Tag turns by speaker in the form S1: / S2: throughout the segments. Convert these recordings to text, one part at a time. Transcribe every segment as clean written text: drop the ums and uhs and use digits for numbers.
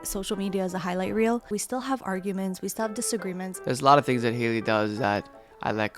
S1: social media is a highlight reel. We still have arguments. We still have disagreements.
S2: There's a lot of things that Haley does that I like.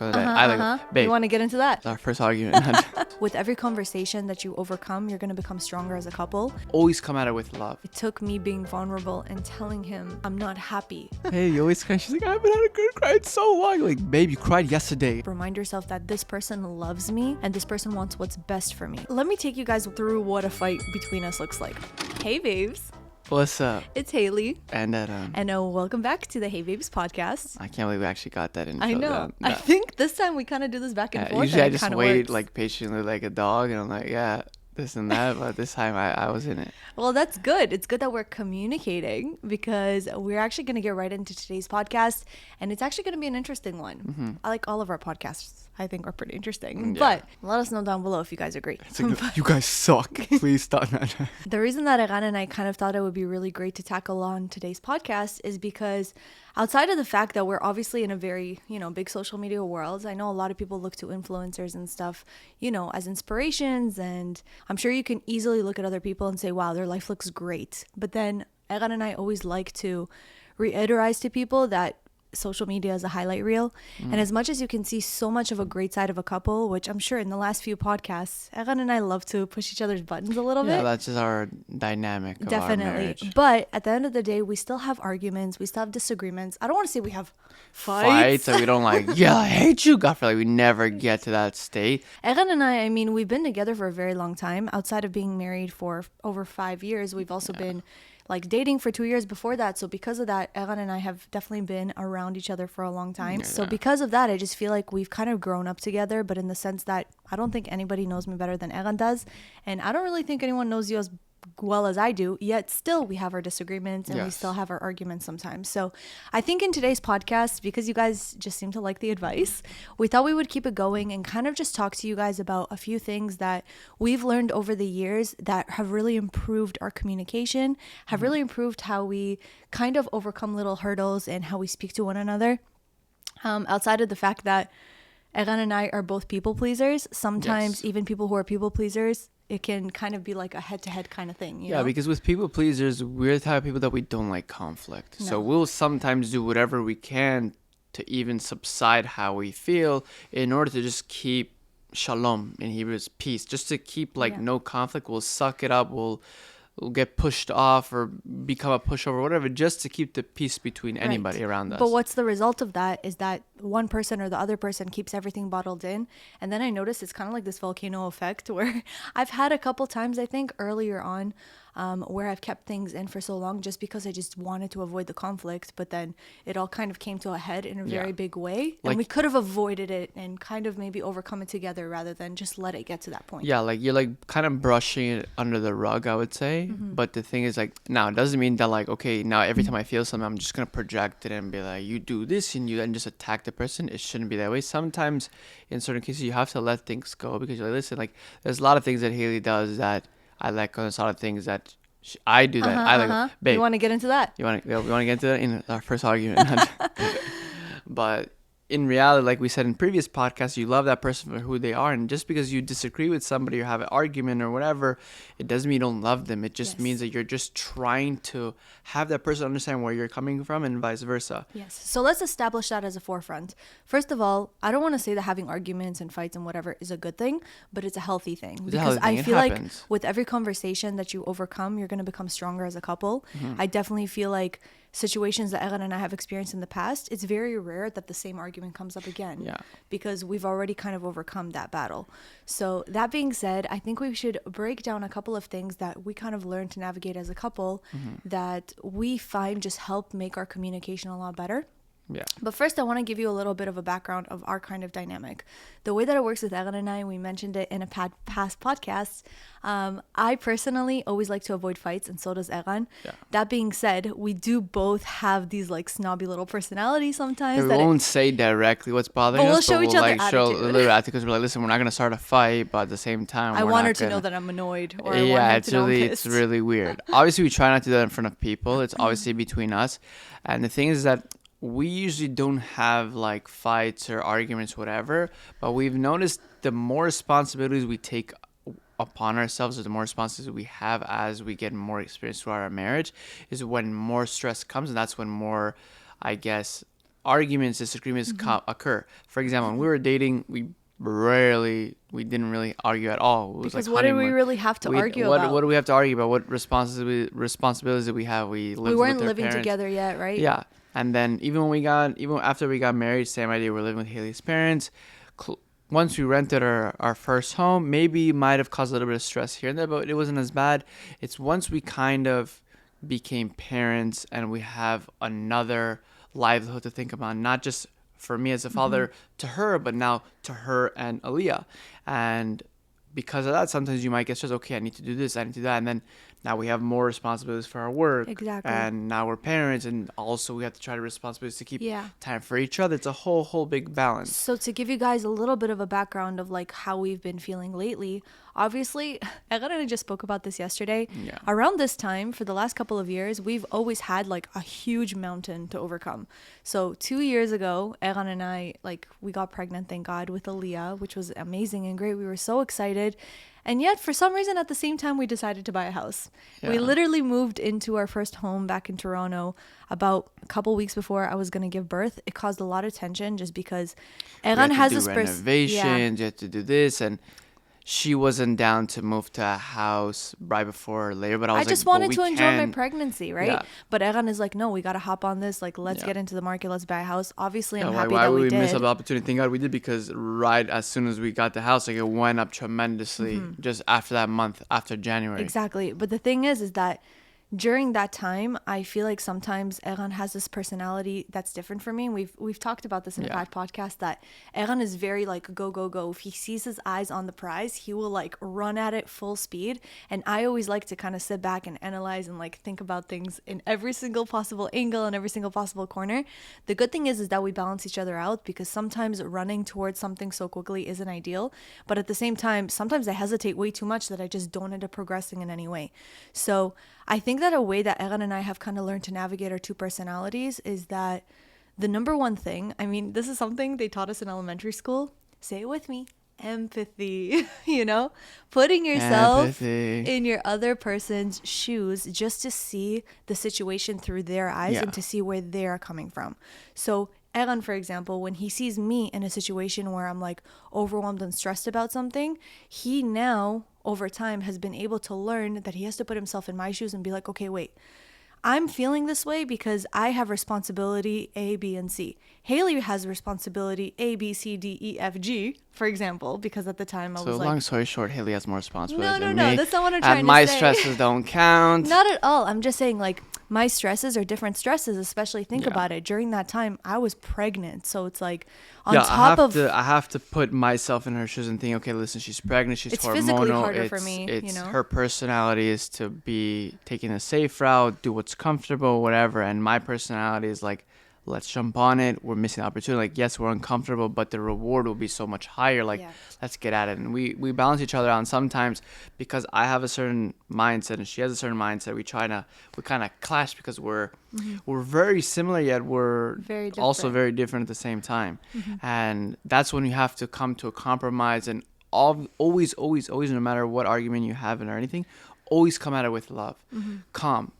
S2: Babe,
S1: You want to get into that?
S2: it's our first argument.
S1: With every conversation that you overcome, you're going to become stronger as a couple.
S2: Always come at it with love.
S1: It took me being vulnerable and telling him I'm not happy.
S2: Hey, you always cry. She's like, I haven't had a good cry in so long. Like, babe, you cried yesterday.
S1: Remind yourself that this person loves me and this person wants what's best for me. Let me take you guys through what a fight between us looks like. Hey, babes.
S2: What's up?
S1: It's Haley.
S2: And Eran.
S1: And welcome back to the Hey Babes podcast.
S2: I can't believe we actually got that intro.
S1: I know.
S2: down.
S1: I think this time we kind of do this back and forth.
S2: Usually I
S1: and it
S2: just
S1: kinda
S2: wait
S1: works.
S2: like patiently like a dog and I'm like, yeah, this and that. But this time I was in it.
S1: Well, that's good. It's good that we're communicating because we're actually going to get right into today's podcast. And it's actually going to be an interesting one.
S2: Mm-hmm.
S1: I like all of our podcasts. I think are pretty interesting.
S2: Yeah.
S1: But let us know down below if you guys agree.
S2: It's like, you guys suck. Please stop that.
S1: The reason that Eran and I kind of thought it would be really great to tackle on today's podcast is because outside of the fact that we're obviously in a very, big social media world, I know a lot of people look to influencers and stuff, as inspirations. And I'm sure you can easily look at other people and say, wow, their life looks great. But then Eran and I always like to reiterate to people that social media is a highlight reel. And as much as you can see so much of a great side of a couple, which I'm sure in the last few podcasts, Eran and I love to push each other's buttons a little bit.
S2: Yeah, that's just our dynamic of our
S1: Definitely.
S2: marriage.
S1: But at the end of the day, we still have arguments. We still have disagreements. I don't want to say we have fights.
S2: So we don't like, yeah, I hate you. God, we never get to that state.
S1: Eran and I mean, we've been together for a very long time. Outside of being married for over 5 years, we've also been like dating for 2 years before that. So because of that, Eran and I have definitely been around each other for a long time. So because of that, I just feel like we've kind of grown up together, but in the sense that I don't think anybody knows me better than Eran does. And I don't really think anyone knows you as well as I do, yet still we have our disagreements and we still have our arguments sometimes. So I think in today's podcast, because you guys just seem to like the advice, we thought we would keep it going and kind of just talk to you guys about a few things that we've learned over the years that have really improved our communication, have really improved how we kind of overcome little hurdles and how we speak to one another. Outside of the fact that Eran and I are both people pleasers, sometimes even people who are people pleasers, it can kind of be like a head-to-head kind of thing, you know?
S2: Because with people pleasers, we're the type of people that we don't like conflict. So we'll sometimes do whatever we can to even subside how we feel in order to just keep shalom, in Hebrew is peace, just to keep no conflict. We'll suck it up. We'll get pushed off or become a pushover, whatever, just to keep the peace between anybody around us.
S1: But what's the result of that is that one person or the other person keeps everything bottled in. And then I noticed it's kind of like this volcano effect where I've had a couple times, I think, earlier on, where I've kept things in for so long just because I just wanted to avoid the conflict. But then it all kind of came to a head in a very big way. And we could have avoided it and kind of maybe overcome it together rather than just let it get to that point.
S2: Yeah, like you're like kind of brushing it under the rug, I would say. But the thing is, like, now it doesn't mean that, like, okay, now every time I feel something, I'm just going to project it and be like, you do this and you then just attack the person. It shouldn't be that way. Sometimes in certain cases, you have to let things go because you're like, listen, like, there's a lot of things that Haley does that I like. There's a lot of things that I do that I like. Babe,
S1: you want to get into that?
S2: We want to get into that in our first argument. But in reality, like we said in previous podcasts, you love that person for who they are. And just because you disagree with somebody or have an argument or whatever, it doesn't mean you don't love them. It just means that you're just trying to have that person understand where you're coming from and vice versa.
S1: Yes. So let's establish that as a forefront. First of all, I don't want to say that having arguments and fights and whatever is a good thing, but it's a healthy thing. Because I feel like with every conversation that you overcome, you're going to become stronger as a couple. I definitely feel like situations that Eran and I have experienced in the past, it's very rare that the same argument comes up again.
S2: Yeah.
S1: Because we've already kind of overcome that battle. So that being said, I think we should break down a couple of things that we kind of learned to navigate as a couple that we find just help make our communication a lot better.
S2: Yeah.
S1: But first, I want to give you a little bit of a background of our kind of dynamic. The way that it works with Eran and I, we mentioned it in a past podcast. I personally always like to avoid fights, and so does Eran. Yeah. That being said, we do both have these like snobby little personalities sometimes.
S2: We won't say directly what's bothering us,
S1: we'll show each other
S2: show a little attitude because we're like, listen, we're not going to start a fight, but at the same time,
S1: I want her to know that I'm annoyed. Or I want her to know I'm pissed.
S2: It's really weird. Obviously, we try not to do that in front of people. It's obviously between us. And the thing is that we usually don't have like fights or arguments, whatever, but we've noticed the more responsibilities we take upon ourselves, or the more responsibilities we have as we get more experience throughout our marriage, is when more stress comes, and that's when more, I guess, arguments, disagreements occur. For example, when we were dating, we didn't really argue at all. It was
S1: Because
S2: like
S1: what did we
S2: honeymoon.
S1: really have to argue
S2: What
S1: about?
S2: do we have to argue about? What responsibilities did we have? We
S1: We
S2: lived
S1: weren't
S2: with our
S1: living
S2: parents.
S1: together yet, right?
S2: Yeah, and then even after we got married, same idea. We're living with Haley's parents. Once we rented our first home, maybe might have caused a little bit of stress here and there, but it wasn't as bad. It's once we kind of became parents and we have another livelihood to think about, not just for me as a father to her, but now to her and Aaliyah. And because of that, sometimes you might get stressed. Okay, I need to do this, I need to do that, and then now we have more responsibilities for our work.
S1: Exactly.
S2: And now we're parents, and also we have to try to responsibilities to keep
S1: Yeah.
S2: time for each other. It's a whole big balance.
S1: So to give you guys a little bit of a background of like how we've been feeling lately, obviously, Eran and I just spoke about this yesterday.
S2: Yeah.
S1: Around this time, for the last couple of years, we've always had like a huge mountain to overcome. So 2 years ago, Eran and I, like, we got pregnant, thank God, with Aaliyah, which was amazing and great. We were so excited. And yet, for some reason, at the same time, we decided to buy a house. We
S2: Yeah.
S1: literally moved into our first home back in Toronto about a couple weeks before I was going to give birth. It caused a lot of tension just because Eran has this
S2: renovations. You have to do this, and she wasn't down to move to a house right before or later. But I
S1: I
S2: was
S1: just
S2: like,
S1: wanted to enjoy my pregnancy, right?
S2: Yeah.
S1: But Eran is like, no, we got to hop on this. Like, let's
S2: Yeah.
S1: get into the market. Let's buy a house. Obviously,
S2: Yeah,
S1: I'm
S2: why
S1: happy
S2: why
S1: that
S2: would
S1: we
S2: we miss
S1: did.
S2: out the opportunity? Thank God we did, because right as soon as we got the house, like, it went up tremendously just after that month, after January.
S1: Exactly. But the thing is that during that time, I feel like sometimes Eran has this personality that's different from me. And we've talked about this in a
S2: Yeah.
S1: past podcast that Eran is very like go, go, go. If he sees his eyes on the prize, he will like run at it full speed. And I always like to kind of sit back and analyze and like think about things in every single possible angle and every single possible corner. The good thing is that we balance each other out, because sometimes running towards something so quickly isn't ideal. But at the same time, sometimes I hesitate way too much that I just don't end up progressing in any way. So I think that a way that Eran and I have kind of learned to navigate our two personalities is that the number one thing, I mean, this is something they taught us in elementary school. Say it with me. Empathy, putting yourself
S2: Empathy.
S1: in your other person's shoes just to see the situation through their eyes
S2: Yeah.
S1: and to see where they're coming from. So Eran, for example, when he sees me in a situation where I'm like overwhelmed and stressed about something, he now over time has been able to learn that he has to put himself in my shoes and be like, okay, wait, I'm feeling this way because I have responsibility A, B, and C. Haley has responsibility A, B, C, D, E, F, G, for example, because at the time I
S2: So
S1: was
S2: long
S1: like,
S2: story short, Haley has more responsibility than
S1: no,
S2: me.
S1: that's not what I'm trying
S2: and
S1: to
S2: my
S1: say.
S2: stresses don't count.
S1: not at all. I'm just saying, like, my stresses are different stresses, especially think
S2: Yeah.
S1: about it. During that time, I was pregnant. So it's like
S2: I have to put myself in her shoes and think, okay, listen, she's pregnant, she's
S1: It's
S2: hormonal.
S1: physically harder for me,
S2: It's her personality is to be taking a safe route, do what's comfortable, whatever. And my personality is like, let's jump on it. We're missing the opportunity. Like, yes, we're uncomfortable, but the reward will be so much higher. Like,
S1: Yeah.
S2: let's get at it. And we balance each other out. And sometimes because I have a certain mindset and she has a certain mindset, we kind of clash because we're very similar, yet we're
S1: Very
S2: also
S1: different.
S2: very different at the same time. And that's when you have to come to a compromise, and always, no matter what argument you have or anything, always come at it with love. Calm.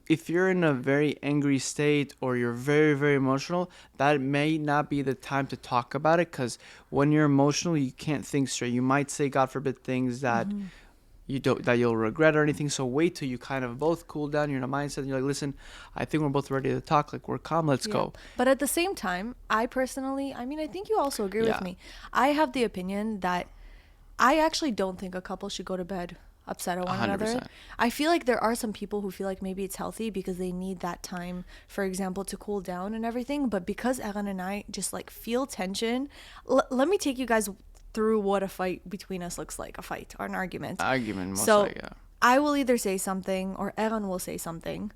S2: If you're in a very angry state or you're very, very emotional, that may not be the time to talk about it, because when you're emotional, you can't think straight. You might say, God forbid, things that you'll regret or anything. So wait till you kind of both cool down. You're in a mindset and you're like, listen, I think we're both ready to talk. Like, we're calm. Let's go.
S1: But at the same time, I personally, I mean, I think you also agree
S2: Yeah.
S1: with me. I have the opinion that I actually don't think a couple should go to bed upset at one
S2: 100%.
S1: another. I feel like there are some people who feel like maybe it's healthy because they need that time, for example, to cool down and everything. But because Eran and I just like feel tension, let me take you guys through what a fight between us looks like, a fight or an argument.
S2: Most
S1: So
S2: likely, yeah.
S1: I will either say something or Eran will say something.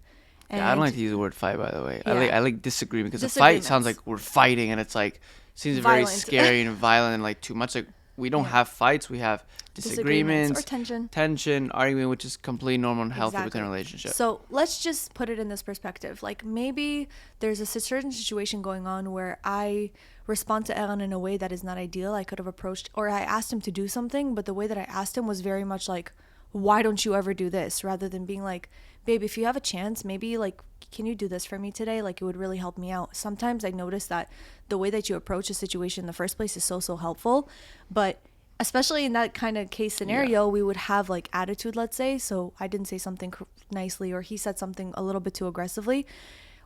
S1: And
S2: Yeah, I don't like to use the word fight, by the way.
S1: Yeah.
S2: I like disagree, because a fight sounds like we're fighting, and it's like seems very
S1: Violent.
S2: scary and violent and like too much. Like, we don't
S1: Yeah.
S2: have fights. We have disagreements,
S1: or tension.
S2: arguing, which is completely normal and healthy within a relationship.
S1: So let's just put it in this perspective. Like maybe there's a certain situation going on where I respond to Eran in a way that is not ideal. I could have approached, or I asked him to do something, but the way that I asked him was very much like, why don't you ever do this? Rather than being like, babe, if you have a chance, maybe like, can you do this for me today? Like, it would really help me out. Sometimes I notice that the way that you approach a situation in the first place is so helpful, but especially in that kind of case scenario, we would have like attitude, let's say. So I didn't say something nicely, or he said something a little bit too aggressively.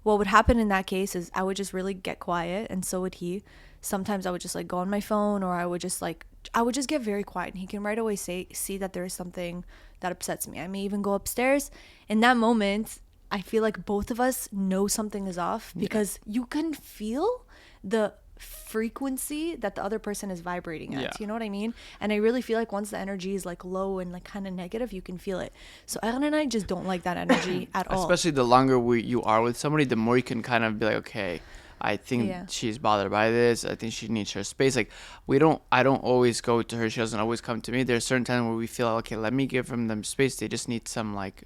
S1: What would happen in that case is I would just really get quiet, and so would he. Sometimes I would just like go on my phone, or I would just get very quiet, and he can right away see that there is something that upsets me. I may even go upstairs. In that moment, I feel like both of us know something is off, because you can feel the frequency that the other person is vibrating at. You know what I mean? And I really feel like once the energy is like low and like kind of negative, you can feel it. So Eran and I just don't like that energy at all.
S2: Especially the longer you are with somebody, the more you can kind of be like, okay, I think she's bothered by this. I think she needs her space. Like I don't always go to her. She doesn't always come to me. There's certain times where we feel like, okay, let me give them space. They just need some like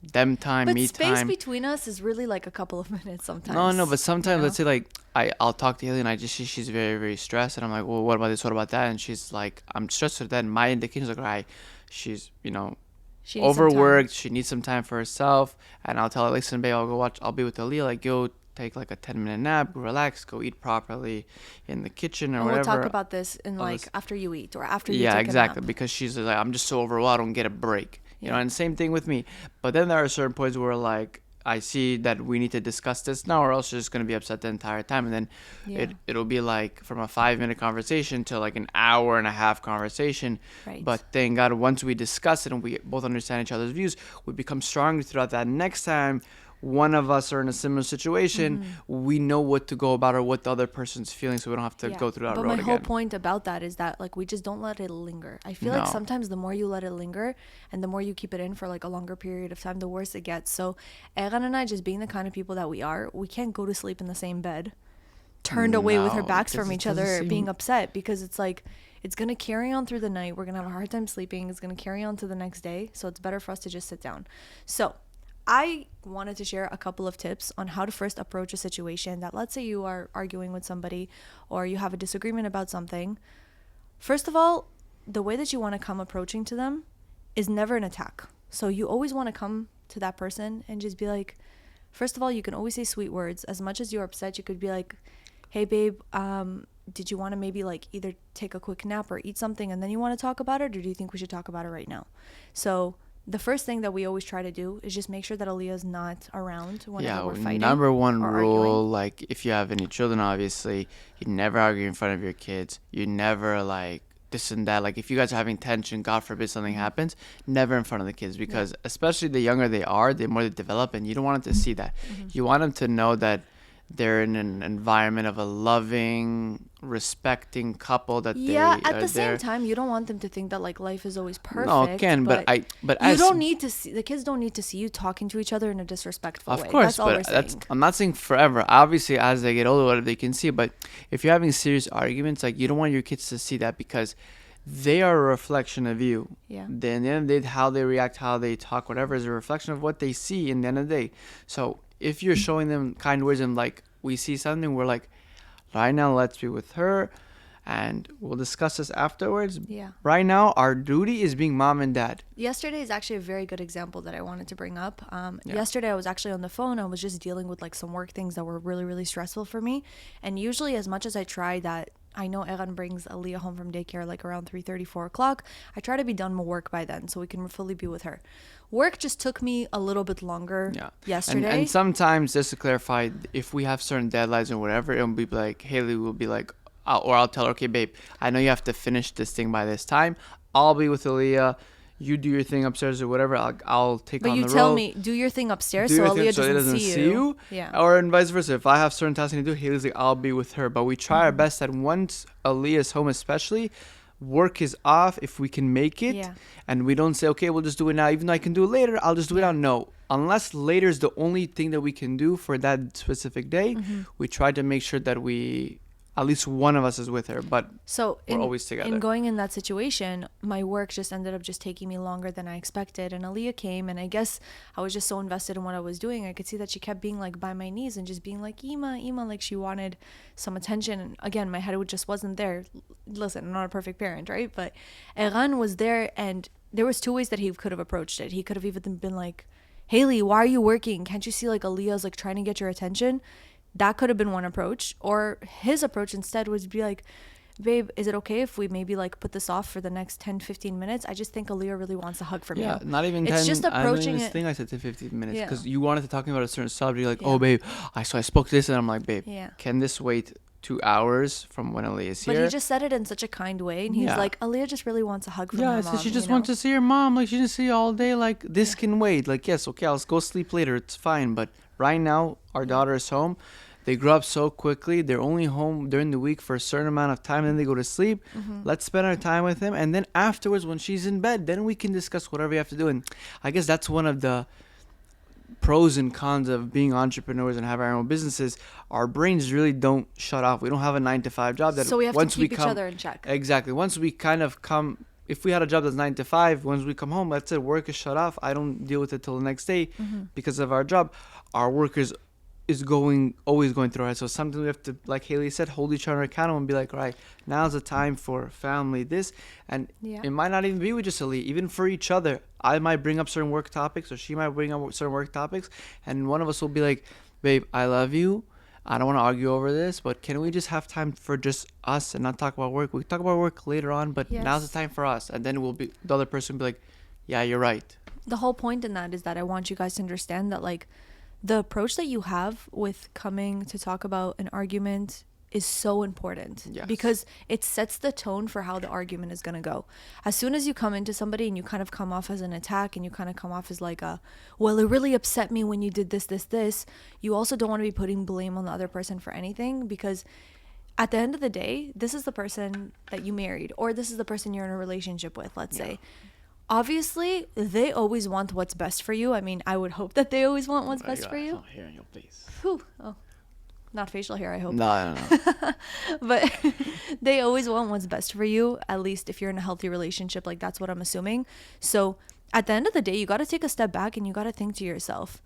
S2: them time,
S1: but
S2: me
S1: space
S2: time.
S1: between us is really like a couple of minutes sometimes.
S2: No, but sometimes let's say like I'll talk to Haley and I just see she's very, very stressed, and I'm like, well, what about this? What about that? And she's like, I'm stressed with that. And my indication is like, all right, she's
S1: she
S2: overworked. She needs some time for herself. And I'll tell her, listen, babe, I'll be with Aaliyah. Like, go take like a 10-minute nap, relax, go eat properly in the kitchen or whatever.
S1: We'll talk about this in like after you eat or after you take
S2: exactly.
S1: a nap.
S2: Because she's like, I'm just so overwhelmed, I don't get a break. You know, and same thing with me. But then there are certain points where like I see that we need to discuss this now, or else she's just gonna be upset the entire time, and then it'll be like from a 5-minute conversation to like an hour and a half conversation.
S1: Right.
S2: But thank God, once we discuss it and we both understand each other's views, we become stronger throughout that. Next time one of us are in a similar situation, we know what to go about or what the other person's feeling, so we don't have to go through that road again.
S1: But my whole point about that is that like we just don't let it linger. I feel like sometimes the more you let it linger and the more you keep it in for like a longer period of time, the worse it gets. So Eran and I, just being the kind of people that we are, we can't go to sleep in the same bed, turned away with our backs from each other, being upset, because it's like it's going to carry on through the night. We're going to have a hard time sleeping. It's going to carry on to the next day. So it's better for us to just sit down. So I wanted to share a couple of tips on how to first approach a situation that, let's say you are arguing with somebody or you have a disagreement about something. First of all, the way that you want to come approaching to them is never an attack. So you always want to come to that person and just be like, first of all, you can always say sweet words. As much as you're upset, you could be like, hey babe, did you want to maybe like either take a quick nap or eat something and then you want to talk about it, or do you think we should talk about it right now? So the first thing that we always try to do is just make sure that Aaliyah's not around whenever we're fighting.
S2: Number one rule,
S1: arguing.
S2: like if you have any children, obviously, you never argue in front of your kids. You never like this and that. Like if you guys are having tension, God forbid something happens, never in front of the kids, because especially the younger they are, the more they develop, and you don't want them to see that. You want them to know that they're in an environment of a loving, respecting couple, that
S1: at the same time, you don't want them to think that like life is always perfect.
S2: No, it can, but
S1: you don't need to see, the kids don't need to see you talking to each other in a disrespectful way.
S2: Of course,
S1: that's all we're saying.
S2: I'm not saying forever. Obviously, as they get older, whatever they can see. But if you're having serious arguments, like you don't want your kids to see that, because they are a reflection of you.
S1: Yeah.
S2: Then at the end of the day, how they react, how they talk, whatever, is a reflection of what they see in the end of the day. So if you're showing them kind words and like we see something, we're like, right now, let's be with her and we'll discuss this afterwards.
S1: Yeah.
S2: Right now, our duty is being mom and dad.
S1: Yesterday is actually a very good example that I wanted to bring up. Yesterday, I was actually on the phone. I was just dealing with like some work things that were really, really stressful for me. And usually, as much as I try that, I know Eran brings Aaliyah home from daycare like around 3:30, 4 o'clock. I try to be done with work by then so we can fully be with her. Work just took me a little bit longer yesterday.
S2: And sometimes, just to clarify, if we have certain deadlines or whatever, it'll be like, Haley will be like, I'll tell her, okay, babe, I know you have to finish this thing by this time. I'll be with Aaliyah. You do your thing upstairs or whatever. I'll take on the role. But you tell me,
S1: do your thing upstairs so Aaliyah doesn't see you.
S2: Yeah. Or vice versa. If I have certain tasks to do, Haley's like, I'll be with her. But we try our best that once Aaliyah's home, especially, work is off if we can make it. Yeah. And we don't say, okay, we'll just do it now. Even though I can do it later, I'll just do it now. No. Unless later is the only thing that we can do for that specific day, we try to make sure that we at least one of us is with her, but
S1: So
S2: we're always together.
S1: in going in that situation, my work just ended up just taking me longer than I expected. And Aaliyah came, and I guess I was just so invested in what I was doing. I could see that she kept being like by my knees and just being like, Ima, Ima, like she wanted some attention. And again, my head just wasn't there. Listen, I'm not a perfect parent, right? But Eran was there, and there was two ways that he could have approached it. He could have even been like, Haley, why are you working? Can't you see like Aaliyah's like trying to get your attention? That could have been one approach. Or his approach instead was be like, babe, is it okay if we maybe like put this off for the next 10-15 minutes? I just think Aaliyah really wants a hug from you.
S2: Yeah, not even
S1: It's
S2: 10.
S1: just
S2: I don't
S1: approaching
S2: even
S1: it.
S2: think I said to 15 minutes
S1: Yeah.
S2: because you wanted to talk about a certain subject. You're like,
S1: Yeah.
S2: oh, babe, I spoke to this, and I'm like, babe,
S1: Yeah.
S2: can this wait 2 hours from when Aaliyah is here?
S1: But he just said it in such a kind way, and he's
S2: Yeah.
S1: like, Aaliyah just really wants a hug from
S2: Yeah,
S1: her
S2: so
S1: mom.
S2: she just
S1: you know?
S2: wants to see her mom. Like, she didn't see you all day. Like, this can wait. Like, yes, okay, I'll go sleep later. It's fine. But right now, our daughter is home. They grow up so quickly. They're only home during the week for a certain amount of time, and then they go to sleep.
S1: Mm-hmm.
S2: Let's spend our time with them. And then afterwards, when she's in bed, then we can discuss whatever we have to do. And I guess that's one of the pros and cons of being entrepreneurs and having our own businesses. Our brains really don't shut off. We don't have a 9-to-5 job. That
S1: So we have
S2: once
S1: to keep
S2: we
S1: each
S2: come,
S1: other in check.
S2: Exactly. Once we kind of come, if we had a job that's 9 to 5, once we come home, that's it. Work is shut off. I don't deal with it till the next day because of our job. Our work is always going through our head. So sometimes we have to, like Haley said, hold each other accountable and be like, all right, now's the time for family, this. And
S1: Yeah.
S2: it might not even be with just Ali, even for each other. I might bring up certain work topics, or she might bring up certain work topics, and one of us will be like, babe, I love you. I don't want to argue over this, but can we just have time for just us and not talk about work? We can talk about work later on, but now's the
S1: Yes.
S2: time for us. And then the other person will be like, yeah, you're right.
S1: The whole point in that is that I want you guys to understand that like the approach that you have with coming to talk about an argument is so important.
S2: Yes.
S1: Because it sets the tone for how the argument is going to go. As soon as you come into somebody and you kind of come off as an attack, and you kind of come off as like well, it really upset me when you did this, you also don't want to be putting blame on the other person for anything, because at the end of the day, this is the person that you married, or this is the person you're in a relationship with, let's say. Obviously, they always want what's best for you. I mean, I would hope that they always want what's best for you.
S2: Hair in your face.
S1: Whew. Oh, not facial hair, I hope.
S2: No.
S1: But they always want what's best for you, at least if you're in a healthy relationship. Like, that's what I'm assuming. So at the end of the day, you got to take a step back and you got to think to yourself,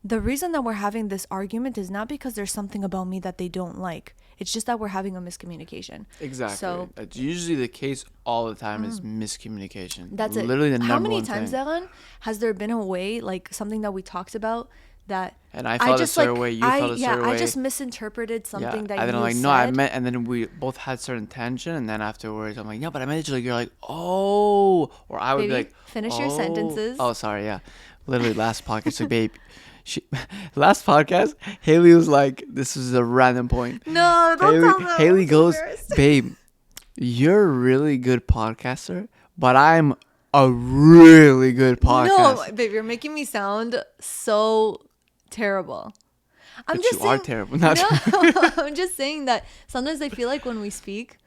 S1: the reason that we're having this argument is not because there's something about me that they don't like. It's just that we're having a miscommunication.
S2: Exactly.
S1: So
S2: It's usually the case all the time is miscommunication.
S1: that's it.
S2: Literally the
S1: How
S2: number
S1: many
S2: one
S1: times,
S2: thing.
S1: Eran, has there been a way, like something that we talked about that
S2: And I felt a certain way, you felt a certain way.
S1: I just misinterpreted something that
S2: and then
S1: you
S2: I'm like,
S1: said.
S2: no, I meant, and then we both had certain tension, and then afterwards I'm like, no, but I meant it. Like, you're like, oh, or I would
S1: Baby,
S2: be like,
S1: finish your
S2: "Oh."
S1: sentences.
S2: Oh, sorry, yeah, literally last podcast, so babe, last podcast, Haley was like, this is a random point.
S1: No, don't tell them.
S2: Haley
S1: I'm
S2: goes,
S1: embarrassed.
S2: babe, you're a really good podcaster, but I'm a really good podcaster.
S1: No, babe, you're making me sound so terrible. I'm
S2: But
S1: just
S2: you
S1: saying,
S2: are terrible. Not
S1: no, I'm just saying that sometimes I feel like when we speak,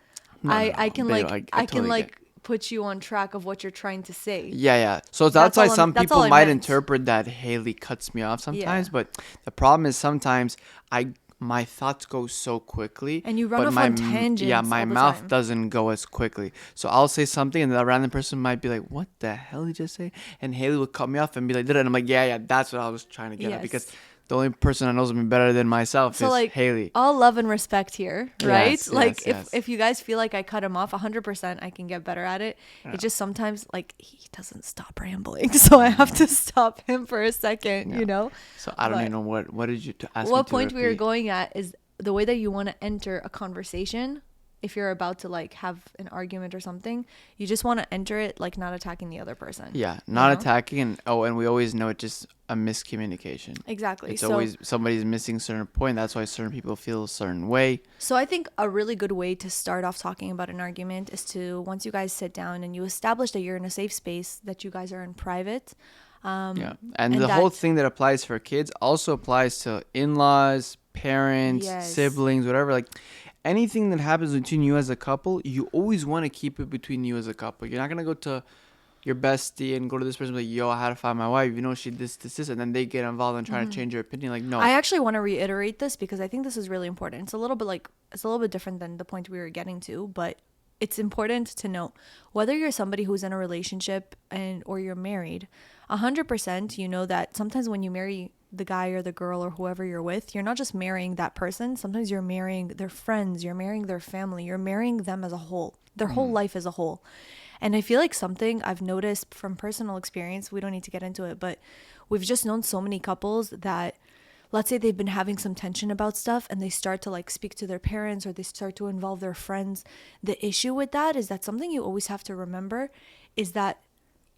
S2: No,
S1: I can
S2: babe,
S1: like
S2: I
S1: I can
S2: totally
S1: like
S2: get
S1: put you on track of what you're trying to say.
S2: Yeah. So that's
S1: That's
S2: why
S1: all
S2: some
S1: that's all
S2: people
S1: I
S2: might
S1: meant.
S2: interpret that Haley cuts me off sometimes,
S1: Yeah.
S2: but the problem is sometimes my thoughts go so quickly,
S1: And you run
S2: but
S1: off
S2: my
S1: on tangents
S2: yeah, my
S1: all the
S2: mouth
S1: time.
S2: doesn't go as quickly. So I'll say something, and the random person might be like, "What the hell did you just say?" And Haley will cut me off and be like, "Did it?" And I'm like, "Yeah, that's what I was trying to get at," because
S1: Yes.
S2: the only person that knows me better than myself
S1: So
S2: is
S1: like
S2: Haley.
S1: all love and respect here, right?
S2: Yes,
S1: Like
S2: yes.
S1: if you guys feel like I cut him off 100%, I can get better at it.
S2: Yeah.
S1: It just sometimes like he doesn't stop rambling, so I have to stop him for a second,
S2: Yeah.
S1: you know?
S2: So I don't
S1: but-
S2: even know what did you ask me
S1: What
S2: to
S1: point we were
S2: repeat?
S1: going at is the way that you want to enter a conversation. If you're about to like have an argument or something, you just want to enter it like not attacking the other person.
S2: Yeah, not
S1: know?
S2: attacking, and we always know it's just a miscommunication.
S1: Exactly.
S2: It's
S1: So
S2: always somebody's missing a certain point. That's why certain people feel a certain way.
S1: So I think a really good way to start off talking about an argument is to, once you guys sit down and you establish that you're in a safe space, that you guys are in private.
S2: Yeah,
S1: and
S2: and the whole
S1: that-
S2: thing that applies for kids also applies to in-laws, parents,
S1: Yes.
S2: siblings, whatever. Like anything that happens between you as a couple, you always want to keep it between you as a couple. You're not gonna go to your bestie and go to this person like, yo, I had to find my wife. You know, she this, and then they get involved and trying to change your opinion. Like, no.
S1: I actually want to reiterate this because I think this is really important. It's a little bit different than the point we were getting to, but it's important to note whether you're somebody who's in a relationship or you're married, 100%, you know that sometimes when you marry the guy or the girl or whoever you're with, you're not just marrying that person. Sometimes you're marrying their friends, you're marrying their family, you're marrying them as a whole, their whole life as a whole. And I feel like something I've noticed from personal experience, we don't need to get into it, but we've just known so many couples that, let's say they've been having some tension about stuff and they start to like speak to their parents or they start to involve their friends. The issue with that is that something you always have to remember is that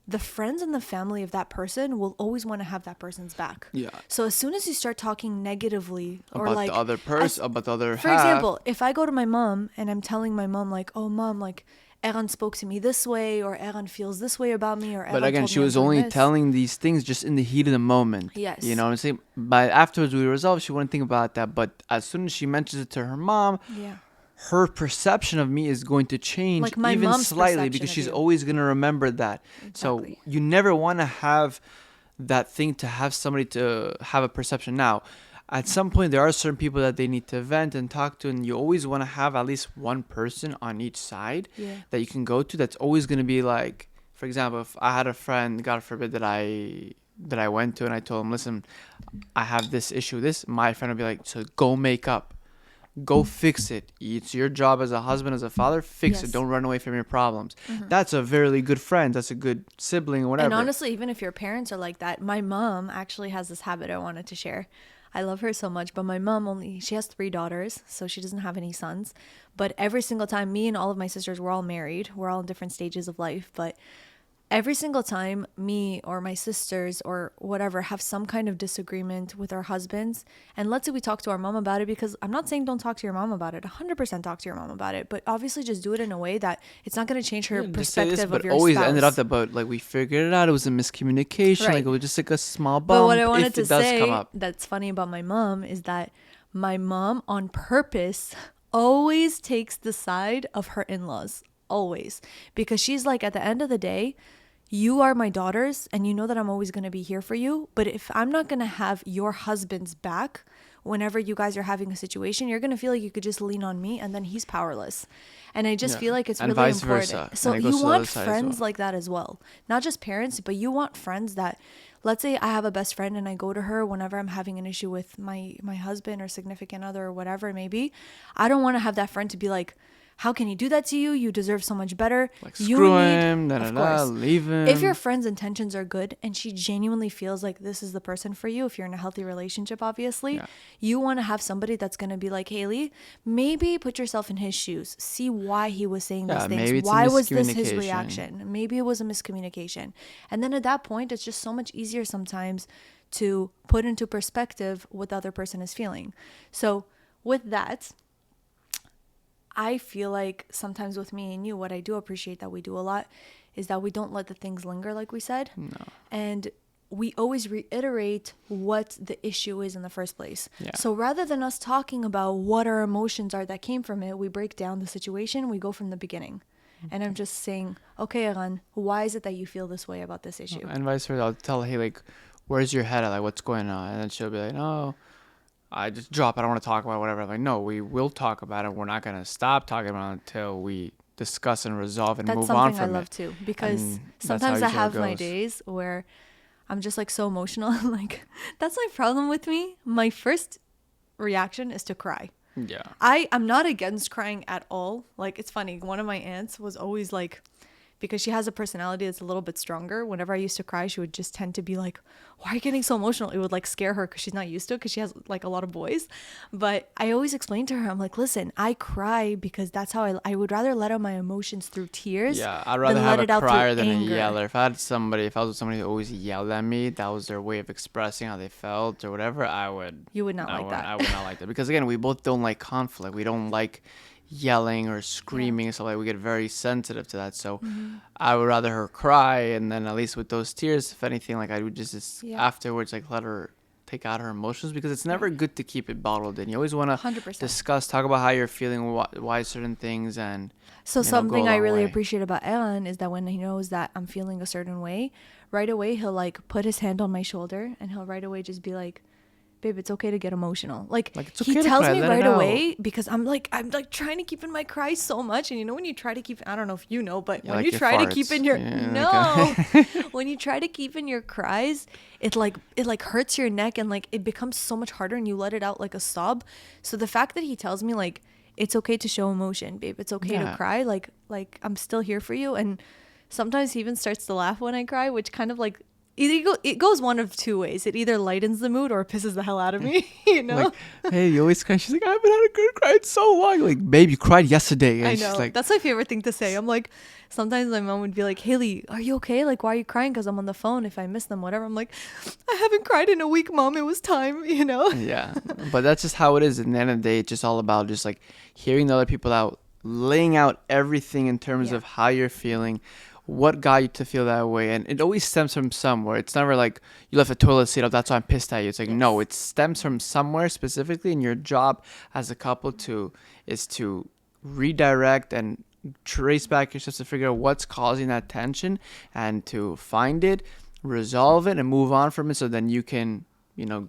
S1: the friends and the family of that person will always want to have that person's back.
S2: Yeah.
S1: So as soon as you start talking negatively or
S2: About
S1: like
S2: the other person, about the other
S1: for
S2: half.
S1: example, if I go to my mom and I'm telling my mom like, oh mom, like Eran spoke to me this way, or Eran feels this way about me, or Eran
S2: But again,
S1: told
S2: she
S1: me I'm
S2: was
S1: doing
S2: only
S1: this.
S2: telling these things just in the heat of the moment.
S1: Yes.
S2: You know what I'm saying? But afterwards, we resolved. She wouldn't think about that. But as soon as she mentions it to her mom,
S1: Yeah.
S2: her perception of me is going to change
S1: Like my
S2: even
S1: mom's
S2: slightly
S1: perception
S2: because
S1: of
S2: she's
S1: you.
S2: always going to remember that.
S1: Exactly.
S2: So you never want to have that thing to have somebody to have a perception. Now, at some point, there are certain people that they need to vent and talk to, and you always want to have at least one person on each side
S1: Yeah.
S2: that you can go to. That's always going to be like, for example, if I had a friend, God forbid, that I went to and I told him, listen, I have this issue, my friend would be like, so go make up. Go fix it. It's your job as a husband, as a father. Fix
S1: Yes.
S2: it. Don't run away from your problems. That's a very good friend. That's a good sibling or whatever.
S1: And honestly, even if your parents are like that, my mom actually has this habit I wanted to share. I love her so much, but my mom she has 3 daughters, so she doesn't have any sons. But every single time, me and all of my sisters, we're all married. We're all in different stages of life, but every single time me or my sisters or whatever have some kind of disagreement with our husbands, and let's say we talk to our mom about it, because I'm not saying don't talk to your mom about it, 100% talk to your mom about it, but obviously just do it in a way that it's not going to change her
S2: Just say
S1: perspective
S2: this,
S1: of
S2: but
S1: your
S2: always
S1: spouse.
S2: ended up about like we figured it out. It was a miscommunication.
S1: Right.
S2: Like it was just like a small bump.
S1: But what I wanted
S2: if
S1: to
S2: it does
S1: say
S2: come up.
S1: that's funny about my mom is that my mom on purpose always takes the side of her in-laws, always, because she's like, at the end of the day, you are my daughters and you know that I'm always going to be here for you. But if I'm not going to have your husband's back whenever you guys are having a situation, you're going to feel like you could just lean on me and then he's powerless. And I just feel like it's
S2: And
S1: really
S2: vice
S1: important.
S2: versa.
S1: So
S2: And it goes
S1: you
S2: to the other
S1: want
S2: side as
S1: friends
S2: well.
S1: like that as well. Not just parents, but you want friends that, let's say I have a best friend and I go to her whenever I'm having an issue with my husband or significant other or whatever it may be. I don't want to have that friend to be like, how can he do that to you? You deserve so much better.
S2: Like
S1: You
S2: screw
S1: need-
S2: him,
S1: of course.
S2: leave him.
S1: If your friend's intentions are good and she genuinely feels like this is the person for you, if you're in a healthy relationship, obviously, you want to have somebody that's going to be like, Haley, maybe put yourself in his shoes. See why he was saying these
S2: maybe
S1: things.
S2: it's a
S1: Why was this his
S2: miscommunication.
S1: reaction? Maybe it was a miscommunication. And then at that point, it's just so much easier sometimes to put into perspective what the other person is feeling. So with that, I feel like sometimes with me and you, what I do appreciate that we do a lot is that we don't let the things linger, like we said.
S2: No.
S1: And we always reiterate what the issue is in the first place.
S2: Yeah.
S1: So rather than us talking about what our emotions are that came from it, we break down the situation, we go from the beginning. And I'm just saying, okay, Eran, why is it that you feel this way about this issue?
S2: And vice versa. I'll tell hey, like, where's your head at? Like, what's going on? And then she'll be like, no, I just drop. I don't want to talk about it, whatever. I'm like, no, we will talk about it. We're not going to stop talking about it until we discuss and resolve and
S1: That's
S2: move on
S1: something
S2: from
S1: I love
S2: it.
S1: too, because
S2: And that's
S1: sometimes
S2: how
S1: I
S2: usually it
S1: have my
S2: goes.
S1: days where I'm just like so emotional. Like, that's my problem with me. My first reaction is to cry.
S2: Yeah.
S1: I'm not against crying at all. Like, it's funny. One of my aunts was always like, because she has a personality that's a little bit stronger, whenever I used to cry, she would just tend to be like, why are you getting so emotional? It would like scare her because she's not used to it, because she has like a lot of boys. But I always explain to her, I'm like, listen, I cry because that's how I would rather let out my emotions through tears.
S2: Yeah, I'd rather
S1: than
S2: have
S1: let
S2: a
S1: it out through
S2: crier than a
S1: anger.
S2: yeller. If I was with somebody who always yelled at me, that was their way of expressing how they felt or whatever,
S1: You would not like that.
S2: I would not like that. Because again, we both don't like conflict. We don't like yelling or screaming and stuff like. We get very sensitive to that. So I would rather her cry, and then at least with those tears, if anything, like I would just
S1: Yeah.
S2: afterwards like let her take out her emotions, because it's never good to keep it bottled in. You always want to
S1: 100%.
S2: discuss, talk about how you're feeling, why certain things, and
S1: So
S2: go a
S1: something I
S2: long
S1: really
S2: way.
S1: appreciate about Eran is that when he knows that I'm feeling a certain way, right away he'll like put his hand on my shoulder and he'll right away just be like, babe, it's okay to get emotional. Like
S2: Like, it's
S1: he
S2: okay to
S1: tells
S2: cry,
S1: me
S2: let it
S1: right
S2: out.
S1: away, because I'm like trying to keep in my cries so much. And you know, when you try to keep, I don't know if you know, but
S2: Yeah,
S1: when
S2: like
S1: you
S2: your
S1: try to keep in
S2: farts.
S1: your,
S2: Yeah,
S1: no, when you try to keep in your cries, it like hurts your neck and like it becomes so much harder and you let it out like a sob. So the fact that he tells me like, it's okay to show emotion, babe, it's okay to
S2: Yeah.
S1: cry, like I'm still here for you. And sometimes he even starts to laugh when I cry, which kind of like it goes one of two ways. It either lightens the mood or it pisses the hell out of me, you know.
S2: Like, hey, you always cry. She's like, I haven't had a good cry in so long. Like, babe, you cried yesterday. And
S1: I
S2: she's
S1: know.
S2: like,
S1: That's my favorite thing to say. I'm like, sometimes my mom would be like, Haley, are you okay? Like, why are you crying? Because I'm on the phone. If I miss them, whatever. I'm like, I haven't cried in a week, Mom. It was time, you know?
S2: yeah. But that's just how it is. At the end of the day, it's just all about just like hearing the other people out, laying out everything in terms
S1: Yeah.
S2: of how you're feeling, what got you to feel that way. And it always stems from somewhere. It's never like you left the toilet seat up, that's why I'm pissed at you. It's like, no,
S1: Yes.
S2: it stems from somewhere specifically. And your job as a couple is to redirect and trace back your steps to figure out what's causing that tension and to find it, resolve it, and move on from it, so then you can,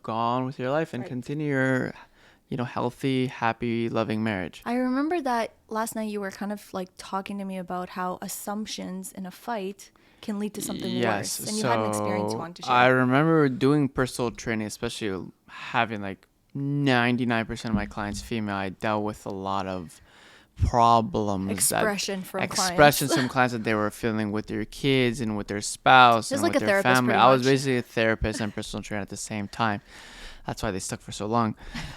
S2: go on with your life and
S1: Right.
S2: continue your, healthy, happy, loving marriage.
S1: I remember that last night you were kind of like talking to me about how assumptions in a fight can lead to something
S2: Yes,
S1: worse. And you had an experience you
S2: so
S1: wanted to
S2: I
S1: share.
S2: remember doing personal training, especially having like 99% of my clients female. I dealt with a lot of problems
S1: Expressions from
S2: expressions
S1: clients.
S2: from clients that they were feeling with their kids and with their spouse
S1: Just
S2: and
S1: like
S2: with
S1: a
S2: their
S1: therapist,
S2: family.
S1: pretty
S2: I was
S1: much.
S2: basically a therapist and personal trainer at the same time. That's why they stuck for so long.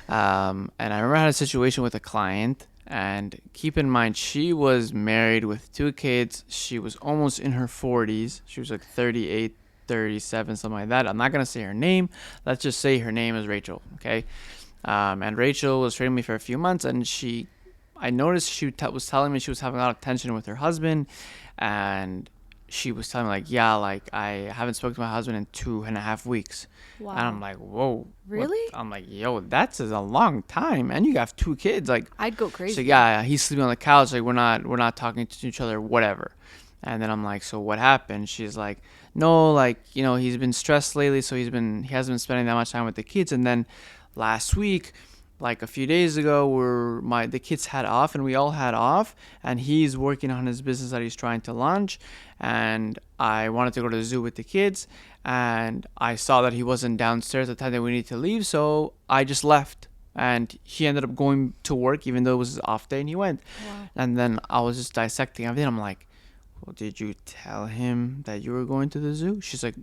S2: And I remember I had a situation with a client, and keep in mind, she was married with 2 kids. She was almost in her 40s. She was like 38, 37, something like that. I'm not going to say her name. Let's just say her name is Rachel, okay? And Rachel was training me for a few months, and I noticed she was telling me she was having a lot of tension with her husband, and she was telling me like, yeah, like I haven't spoken to my husband in 2.5 weeks.
S1: Wow.
S2: And I'm like, whoa. what?"
S1: Really?
S2: I'm like, yo, that's a long time. And you have 2 kids. Like,
S1: I'd go crazy.
S2: so yeah, he's sleeping on the couch. Like, we're not talking to each other, whatever. And then I'm like, so what happened? She's like, no, like, he's been stressed lately. So he hasn't been spending that much time with the kids. And then last week, like a few days ago, the kids had off and we all had off, and he's working on his business that he's trying to launch, and I wanted to go to the zoo with the kids, and I saw that he wasn't downstairs at the time that we needed to leave, so I just left, and he ended up going to work even though it was his off day, and he went.
S1: Wow.
S2: And then I was just dissecting everything. I'm like, well, did you tell him that you were going to the zoo? She's like,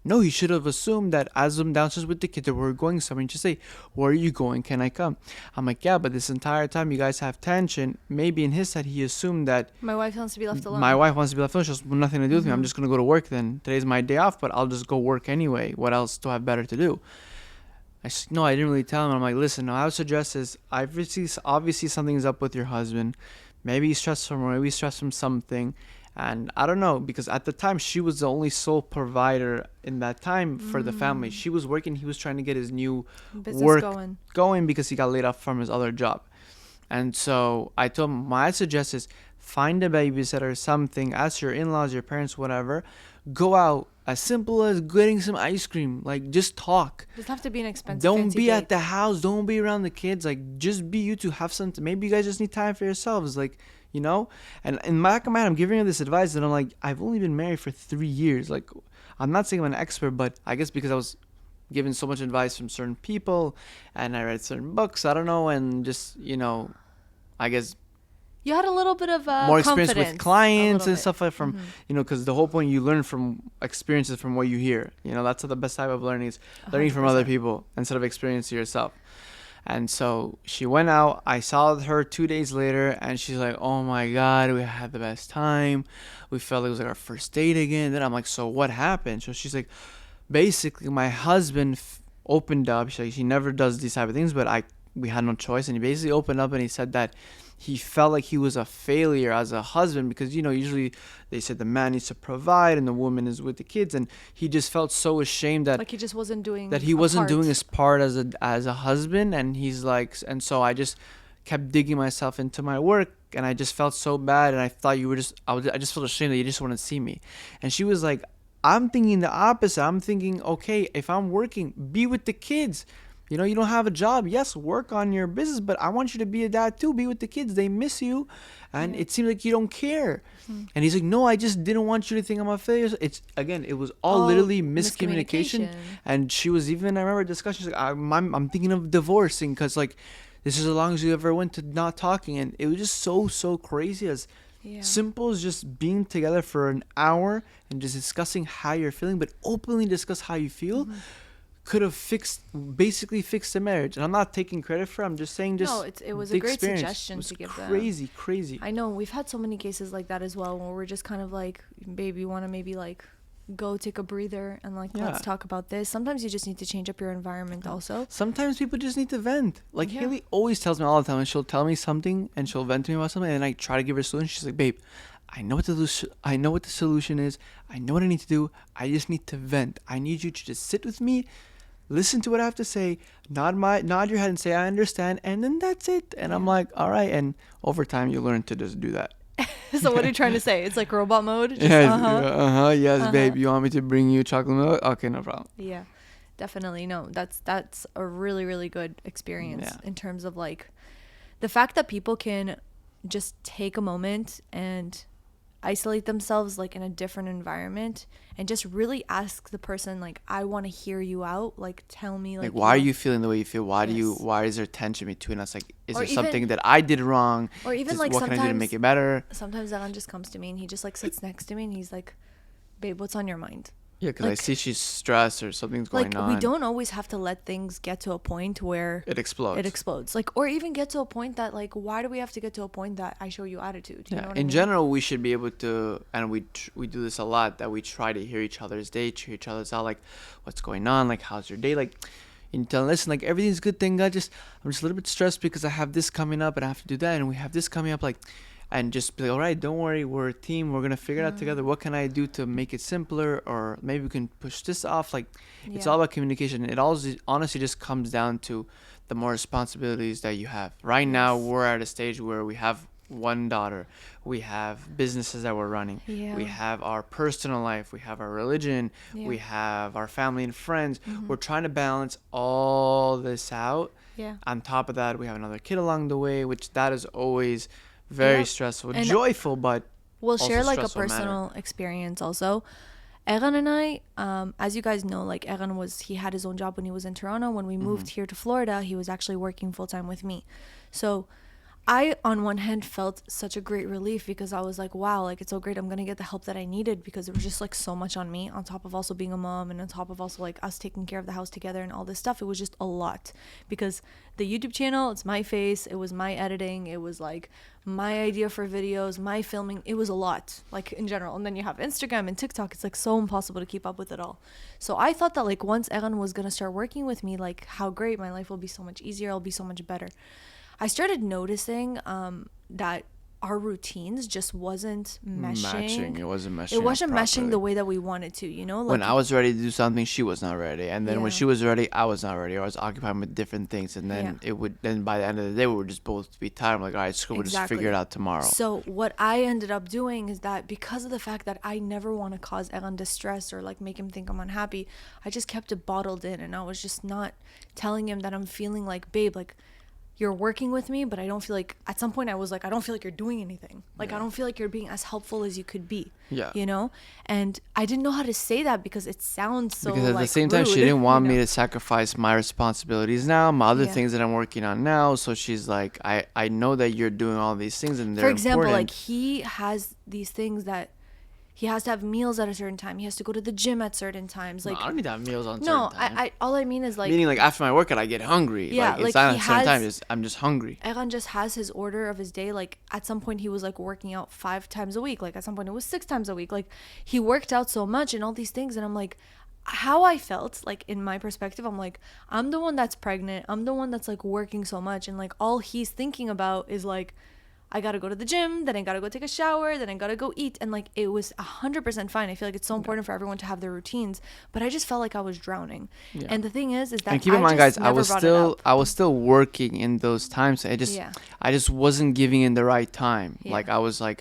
S2: no, he should have assumed that as I'm downstairs with the kids that we're going somewhere. And just say, where are you going? Can I come? I'm like, yeah, but this entire time you guys have tension. Maybe in his head he assumed that
S1: My wife wants to be left alone.
S2: my wife wants to be left alone. She has nothing to do with me. I'm
S1: Mhm.
S2: just going to go to work then. Today's my day off, but I'll just go work anyway. What else do I have better to do? No, I didn't really tell him. I'm like, listen, no, I would suggest is obviously something's up with your husband. Maybe he's stressed from, maybe he's stressed from something. And I don't know, because at the time she was the only sole provider in that time for the family. She was working. He was trying to get his new
S1: Business
S2: work
S1: going.
S2: because he got laid off from his other job. And so I told him, my suggest is find a babysitter or something. Ask your in-laws, your parents, whatever. Go out. As simple as getting some ice cream. Like, just talk.
S1: Doesn't have to be an expensive.
S2: Don't
S1: fancy
S2: be
S1: date.
S2: at the house. Don't be around the kids. Like, just be you two. Have something. Maybe you guys just need time for yourselves. Like, And in my mind, I'm giving her this advice, and I'm like, I've only been married for 3 years. Like, I'm not saying I'm an expert, but I guess because I was given so much advice from certain people, and I read certain books. I don't know, and just I guess
S1: You had a little bit of
S2: more experience
S1: confidence,
S2: with clients
S1: a
S2: and
S1: little
S2: stuff like from
S1: bit.
S2: because the whole point you learn from experiences from what you hear. That's the best type of learning is learning from other
S1: 100%.
S2: people instead of experiencing yourself. And so she went out. I saw her 2 days later, and she's like, "Oh my God, we had the best time. We felt it was like our first date again." Then I'm like, "So what happened?" So she's like, "Basically, my husband opened up. She never does these type of things, but I we had no choice. And he basically opened up and he said that he felt like he was a failure as a husband because, usually they said the man needs to provide and the woman is with the kids. And he just felt so ashamed that
S1: Like he just wasn't doing
S2: that he
S1: a
S2: wasn't doing
S1: part.
S2: his part as a husband. And he's like, and so I just kept digging myself into my work, and I just felt so bad. And I thought I just felt ashamed that you just want to see me. And she was like, I'm thinking the opposite. I'm thinking, okay, if I'm working, be with the kids. You don't have a job. Yes, work on your business, but I want you to be a dad too. Be with the kids. They miss you. And it seems like you don't care. And he's like, no, I just didn't want you to think I'm a failure. It was all literally miscommunication. And she was even, I remember discussions like, I'm thinking of divorcing because like, this is as long as you ever went to not talking. And it was just so crazy as simple as just being together for an hour and just discussing how you're feeling, but openly discuss how you feel. Could have basically fixed the marriage. And I'm not taking credit for it. I'm just saying
S1: it was a great
S2: experience.
S1: suggestion to give them.
S2: Crazy.
S1: I know we've had so many cases like that as well, where we're just kind of like, babe, you want to maybe like go take a breather and like let's talk about this. Sometimes you just need to change up your environment also.
S2: Sometimes people just need to vent. Like Haley always tells me all the time, and she'll tell me something and she'll vent to me about something, and I try to give her a solution. She's like, babe, I know what the solution is. I know what I need to do. I just need to vent. I need you to just sit with me, listen to what I have to say, nod your head and say I understand, and then that's it. And I'm like, all right. And over time you learn to just do that.
S1: So what are you trying to say? It's like robot mode? Just,
S2: yes, babe, you want me to bring you chocolate milk? Okay, no problem.
S1: Yeah, definitely. No, that's a really, really good experience in terms of like the fact that people can just take a moment and isolate themselves like in a different environment and just really ask the person like, I want to hear you out, like tell me like
S2: why are you feeling the way you feel? Why is there tension between us? Like, is there something that I did wrong?
S1: Or even like
S2: what
S1: sometimes,
S2: can I do to make it better?
S1: Sometimes Eran just comes to me and he just like sits next to me and he's like, babe, what's on your mind?
S2: Yeah, because I see she's stressed or something's going on.
S1: Like, we don't always have to let things get to a point where
S2: it explodes.
S1: Like, or even get to a point that, like, why do we have to get to a point that I show you attitude? You know what I mean?
S2: General, we should be able to, and we do this a lot, that we try to hear each other's day, hear each other's out, like, what's going on, like, how's your day, like, and tell them, listen, like, everything's good, thank God, I'm just a little bit stressed because I have this coming up and I have to do that, and we have this coming up, like, and just be like, all right, don't worry, we're a team, we're going to figure it out together. What can I do to make it simpler? Or maybe we can push this off. Like, it's all about communication. It all honestly just comes down to the more responsibilities that you have. Right now, we're at a stage where we have one daughter. We have businesses that we're running.
S1: Yeah.
S2: We have our personal life. We have our religion.
S1: Yeah.
S2: We have our family and friends. We're trying to balance all this out.
S1: Yeah.
S2: On top of that, we have another kid along the way, which that is always very stressful, and joyful, but
S1: we'll
S2: also
S1: share like a
S2: stressful
S1: personal experience also. Eran and I, as you guys know, like Eran he had his own job when he was in Toronto. When we moved here to Florida, he was actually working full time with me. So I, on one hand, felt such a great relief because I was like, wow, like it's so great. I'm going to get the help that I needed because it was just like so much on me on top of also being a mom and on top of also like us taking care of the house together and all this stuff. It was just a lot because the YouTube channel, it's my face. It was my editing. It was like my idea for videos, my filming. It was a lot, like in general. And then you have Instagram and TikTok. It's like so impossible to keep up with it all. So I thought that like once Eran was going to start working with me, like how great, my life will be so much easier. I'll be so much better. I started noticing that our routines just wasn't meshing.
S2: It wasn't meshing.
S1: It wasn't meshing the way that we wanted to, you know? Like,
S2: when I was ready to do something, she was not ready. And then when she was ready, I was not ready. Or I was occupied with different things. And then then by the end of the day, we would just both be tired. I'm like, all right, screw, we'll just figure it out tomorrow.
S1: So what I ended up doing is that because of the fact that I never want to cause Eran distress or like make him think I'm unhappy, I just kept it bottled in. And I was just not telling him that I'm feeling like, babe, like, you're working with me, but I don't feel like, at some point I was like, I don't feel like you're doing anything. Like, I don't feel like you're being as helpful as you could be. Yeah. You know? And I didn't know how to say that because it sounds so
S2: because at
S1: like
S2: the same time,
S1: rude,
S2: she didn't want me to sacrifice my responsibilities now, my other things that I'm working on now. So she's like, I know that you're doing all these things and they're important. For example,
S1: like he has these things that he has to have meals at a certain time. He has to go to the gym at certain times. Like,
S2: no, I don't need to have meals on certain times.
S1: I all I mean is like,
S2: meaning like after my workout I get hungry.
S1: Yeah,
S2: like it's not at certain times. I'm just hungry.
S1: Eran just has his order of his day. Like at some point he was like working out 5 times a week. Like at some point it was 6 times a week. Like he worked out so much and all these things. And I'm like, how I felt, like in my perspective, I'm like, I'm the one that's pregnant. I'm the one that's like working so much. And like all he's thinking about is like, I gotta go to the gym, then I gotta go take a shower, then I gotta go eat. And like it was 100% fine. I feel like it's so important for everyone to have their routines. But I just felt like I was drowning.
S2: Yeah.
S1: And the thing is
S2: And
S1: that
S2: keep in
S1: I
S2: mind,
S1: just
S2: guys,
S1: never brought it up.
S2: I was still working in those times.
S1: Yeah.
S2: I just wasn't giving in the right time.
S1: Yeah.
S2: Like I was like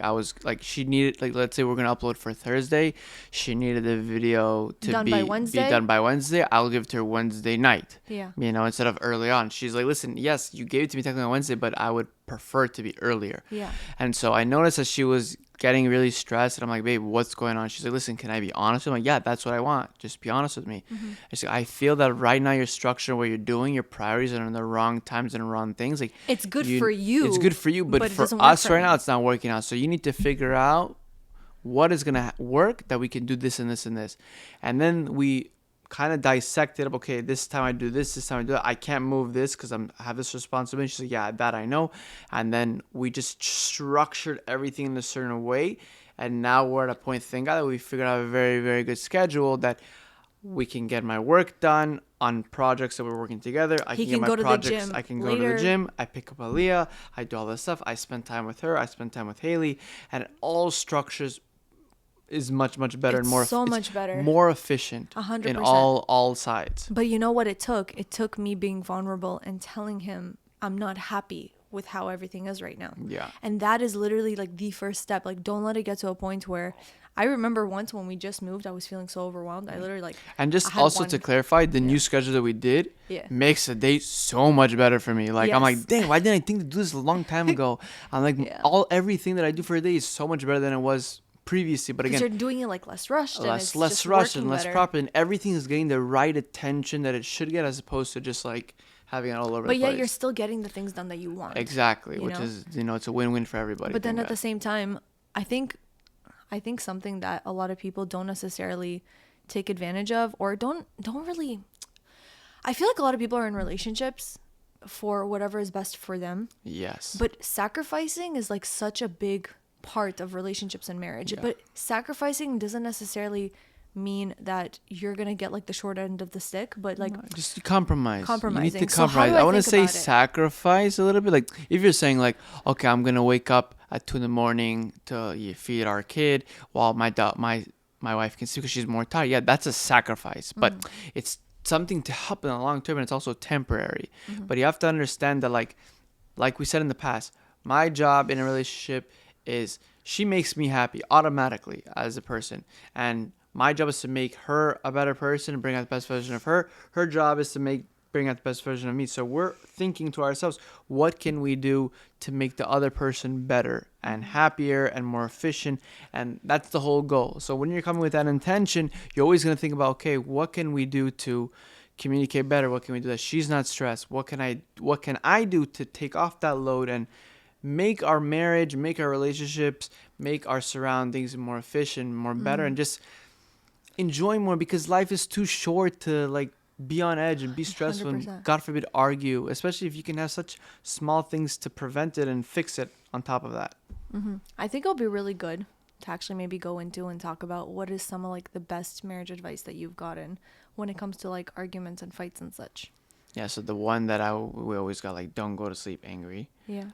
S2: she needed, like, let's say we're gonna upload for Thursday, she needed the video to
S1: Done
S2: be
S1: by Wednesday?
S2: done by Wednesday. I'll give it to her Wednesday night.
S1: Yeah.
S2: You know, instead of early on. She's like, listen, yes, you gave it to me technically on Wednesday, but I would prefer it to be earlier.
S1: Yeah.
S2: And so I noticed that she was getting really stressed, and I'm like, babe, what's going on? She's like, listen, can I be honest? I'm like, yeah, that's what I want. Just be honest with me. She's like, I feel that right now your structure, what you're doing, your priorities are in the wrong times and wrong things. Like,
S1: It's good for you.
S2: It's good for you, but
S1: it
S2: for
S1: doesn't work
S2: us
S1: for
S2: right
S1: me.
S2: now, it's not working out. So you need to figure out what is gonna work, that we can do this and this and this, and then we kind of dissected up. Okay, this time I do this time I do that. I can't move this because I have this responsibility. She's like, yeah, that I know. And then we just structured everything in a certain way, and now we're at a point, thank God, that we figured out a very, very good schedule that we can get my work done on projects that we're working together. I
S1: He
S2: can
S1: can
S2: get
S1: go
S2: my
S1: to the
S2: projects.
S1: gym
S2: I can go to the
S1: later.
S2: gym. I pick up Aaliyah. I do all this stuff. I spend time with her. I spend time with Haley, and it all structures is much, much better and
S1: It's
S2: more
S1: so
S2: it's
S1: much better.
S2: more efficient
S1: 100%.
S2: in all sides.
S1: But you know what it took? It took me being vulnerable and telling him I'm not happy with how everything is right now.
S2: Yeah.
S1: And that is literally like the first step. Like, don't let it get to a point where I remember once when we just moved, I was feeling so overwhelmed. I literally like,
S2: And
S1: I
S2: just
S1: had
S2: also
S1: one-
S2: to clarify, the new schedule that we did
S1: Yeah.
S2: makes the day so much better for me. Like, I'm
S1: Yes.
S2: like, dang, why didn't I think to do this a long time ago? I'm like,
S1: Yeah.
S2: everything that I do for a day is so much better than it was previously. But
S1: because
S2: again,
S1: you're doing it like less rushed. And it's
S2: less
S1: just
S2: rushed
S1: working
S2: and less
S1: better.
S2: proper, and everything is getting the right attention that it should get, as opposed to just like having it all over
S1: But
S2: the
S1: yet
S2: place.
S1: you're still getting the things done that you want.
S2: Exactly,
S1: you
S2: which
S1: know?
S2: is, it's a win-win for everybody.
S1: But then
S2: thank
S1: at the
S2: God.
S1: same time, I think something that a lot of people don't necessarily take advantage of or don't really. I feel like a lot of people are in relationships for whatever is best for them,
S2: Yes.
S1: but sacrificing is like such a big part of relationships and marriage.
S2: Yeah.
S1: But sacrificing doesn't necessarily mean that you're gonna get like the short end of the stick, but like
S2: Just compromise. You need
S1: Compromising.
S2: to
S1: So how
S2: compromise.
S1: do I
S2: I want to
S1: think
S2: say
S1: about it?
S2: sacrifice a little bit. Like, if you're saying like, okay, I'm gonna wake up at 2 a.m. to feed our kid while my wife can sleep because she's more tired. Yeah, that's a sacrifice, but it's something to help in the long term, and it's also temporary. But you have to understand that, like we said in the past, my job in a relationship is she makes me happy automatically as a person, and my job is to make her a better person, bring out the best version of her. Her job is to bring out the best version of me. So we're thinking to ourselves, what can we do to make the other person better and happier and more efficient? And that's the whole goal. So when you're coming with that intention, you're always going to think about, okay, what can we do to communicate better? What can we do that she's not stressed? What can I do to take off that load and make our marriage, make our relationships, make our surroundings more efficient, more better, and just enjoy more, because life is too short to like be on edge and be stressful and
S1: 100%.
S2: God forbid argue, especially if you can have such small things to prevent it and fix it on top of that.
S1: I think it'll be really good to actually maybe go into and talk about what is some of like the best marriage advice that you've gotten when it comes to like arguments and fights and such.
S2: Yeah, so the one that we always got, like, don't go to sleep angry.
S1: Yeah.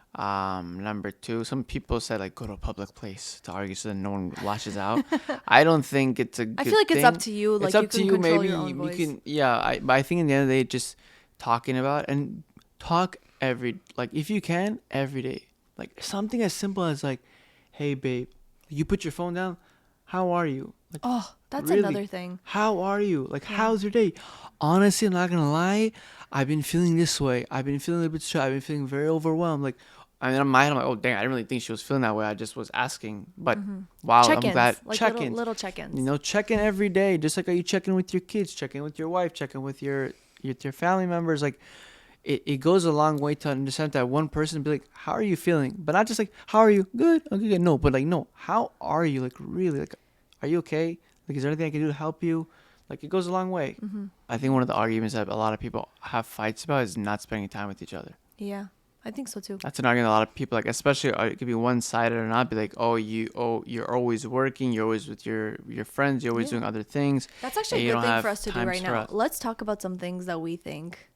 S2: Number 2, some people said like go to a public place to argue so that no one lashes out. I don't think it's a good
S1: I feel like
S2: thing.
S1: it's up to you. Like,
S2: It's up
S1: you
S2: to
S1: can
S2: you.
S1: control
S2: Maybe
S1: your own
S2: you
S1: voice.
S2: can. Yeah, but I think in the end of the day, just talking about it, and talk if you can, every day. Like, something as simple as like, hey babe, you put your phone down. How are you? Like,
S1: Oh, that's
S2: really?
S1: another thing.
S2: How are you? Like,
S1: Yeah.
S2: how's your day? Honestly, I'm not gonna lie. I've been feeling this way. I've been feeling a bit stressed. I've been feeling very overwhelmed. Like, I mean, in my head, I'm like, oh, dang, I didn't really think she was feeling that way. I just was asking. But wow,
S1: Check-ins.
S2: I'm glad.
S1: Like
S2: Check-ins.
S1: little check-ins.
S2: You know, check in every day, just like how you check in with your kids, check in with your wife, check in with your family members. Like, it goes a long way to understand that one person be like, how are you feeling? But not just like, how are you? Good. Okay, good. No, but like, no, how are you? Like, really? Like, are you okay? Like, is there anything I can do to help you? Like, it goes a long way. I think one of the arguments that a lot of people have fights about is not spending time with each other.
S1: Yeah. I think so too.
S2: That's an argument a lot of people like, especially it could be one-sided or not. Be like, you're always working, you're always with your friends, you're always
S1: Yeah.
S2: doing other things.
S1: That's actually
S2: and
S1: a
S2: you
S1: good
S2: don't
S1: thing
S2: have
S1: for us to do
S2: times
S1: right
S2: for
S1: now.
S2: us.
S1: Let's talk about some things that we think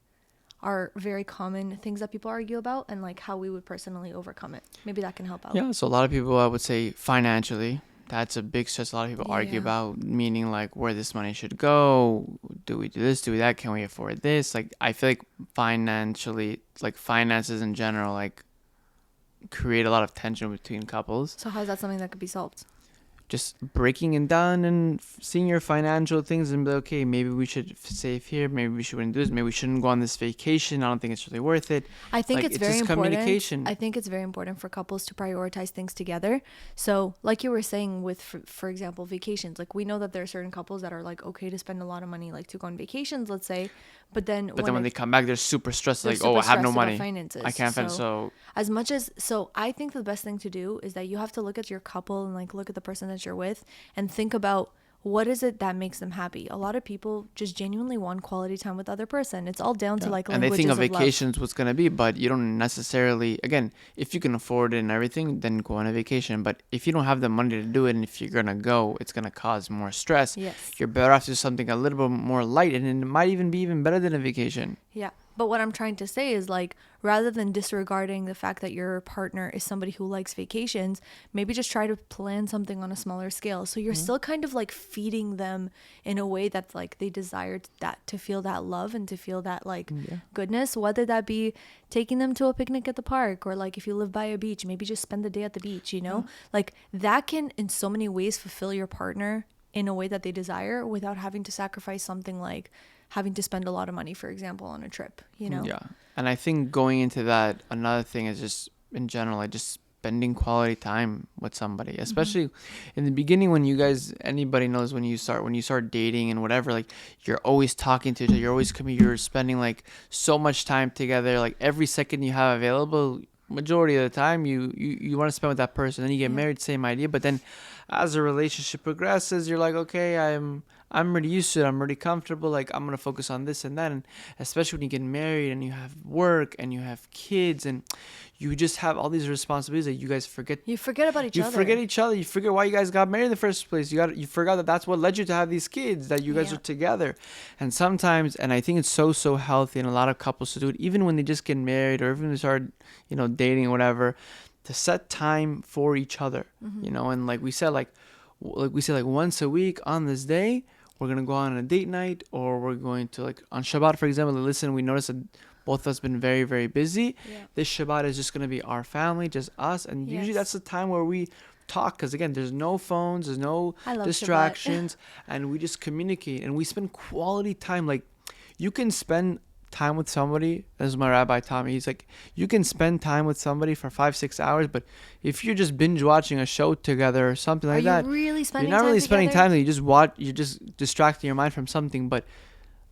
S1: are very common things that people argue about and like how we would personally overcome it. Maybe that can help out.
S2: Yeah, so a lot of people, I would say, financially, that's a big stress. A lot of people argue
S1: Yeah.
S2: about, meaning like where this money should go. Do we do this? Do we that? Can we afford this? Like, I feel like financially, like finances in general, like create a lot of tension between couples.
S1: So how's that something that could be solved?
S2: Just breaking it down and seeing your financial things and be like, okay, maybe we should save here, maybe we shouldn't do this, maybe we shouldn't go on this vacation, I don't think it's really worth it.
S1: I think
S2: Like,
S1: it's
S2: it's
S1: very
S2: just
S1: important.
S2: communication.
S1: I think it's very important for couples to prioritize things together. So, like you were saying with, for example, vacations. Like we know that there are certain couples that are like okay to spend a lot of money, like to go on vacations, let's say, but then
S2: When they come back, they're super stressed,
S1: they're
S2: like, oh, I
S1: super
S2: have no
S1: stressed about
S2: money,
S1: finances.
S2: I can't find. So
S1: So I think the best thing to do is that you have to look at your couple and like look at the person that you're with and think about what is it that makes them happy. A lot of people just genuinely want quality time with the other person. It's all down to like
S2: and they
S1: languages
S2: think of
S1: of love.
S2: vacations what's gonna be, but you don't necessarily. Again, if you can afford it and everything, then go on a vacation. But if you don't have the money to do it, and if you're gonna go, it's gonna cause more stress.
S1: Yes.
S2: You're better off to do something a little bit more light, and it might even be even better than a vacation.
S1: Yeah. But what I'm trying to say is like rather than disregarding the fact that your partner is somebody who likes vacations, maybe just try to plan something on a smaller scale. So you're still kind of like feeding them in a way that like they desired that to feel that love and to feel that like goodness, whether that be taking them to a picnic at the park or like if you live by a beach, maybe just spend the day at the beach, you know? Like that can in so many ways fulfill your partner in a way that they desire without having to sacrifice something like having to spend a lot of money, for example, on a trip, you know?
S2: Yeah. And I think going into that, another thing is just in general, like just spending quality time with somebody, especially in the beginning when you guys, anybody knows when you start dating and whatever, like you're always talking to each other, you're spending like so much time together, like every second you have available, majority of the time you want to spend with that person. Then you get married, same idea. But then as the relationship progresses, you're like, okay, I'm already used to it. I'm already comfortable. Like I'm gonna focus on this and that. And especially when you get married and you have work and you have kids and you just have all these responsibilities that you guys forget.
S1: You forget about each other.
S2: You forget each other. You forget why you guys got married in the first place. You forgot that that's what led you to have these kids, that you guys are together. And sometimes, and I think it's so healthy, and a lot of couples to do it, even when they just get married or even when they start, dating or whatever, to set time for each other. And like we said, like once a week on this day, we're going to go on a date night, or we're going to, like, on Shabbat, for example, listen, we noticed that both of us been very, very busy. Yeah. This Shabbat is just going to be our family, just us. And usually that's the time where we talk, because, again, there's no phones, there's no distractions, and we just communicate. And we spend quality time. Like, you can spend time with somebody, as my rabbi taught me, he's like, you can spend time with somebody for 5-6 hours, but if you're just binge watching a show together or something like that,
S1: really spending
S2: you're not really spending
S1: together?
S2: time. You're just distracting your mind from something. But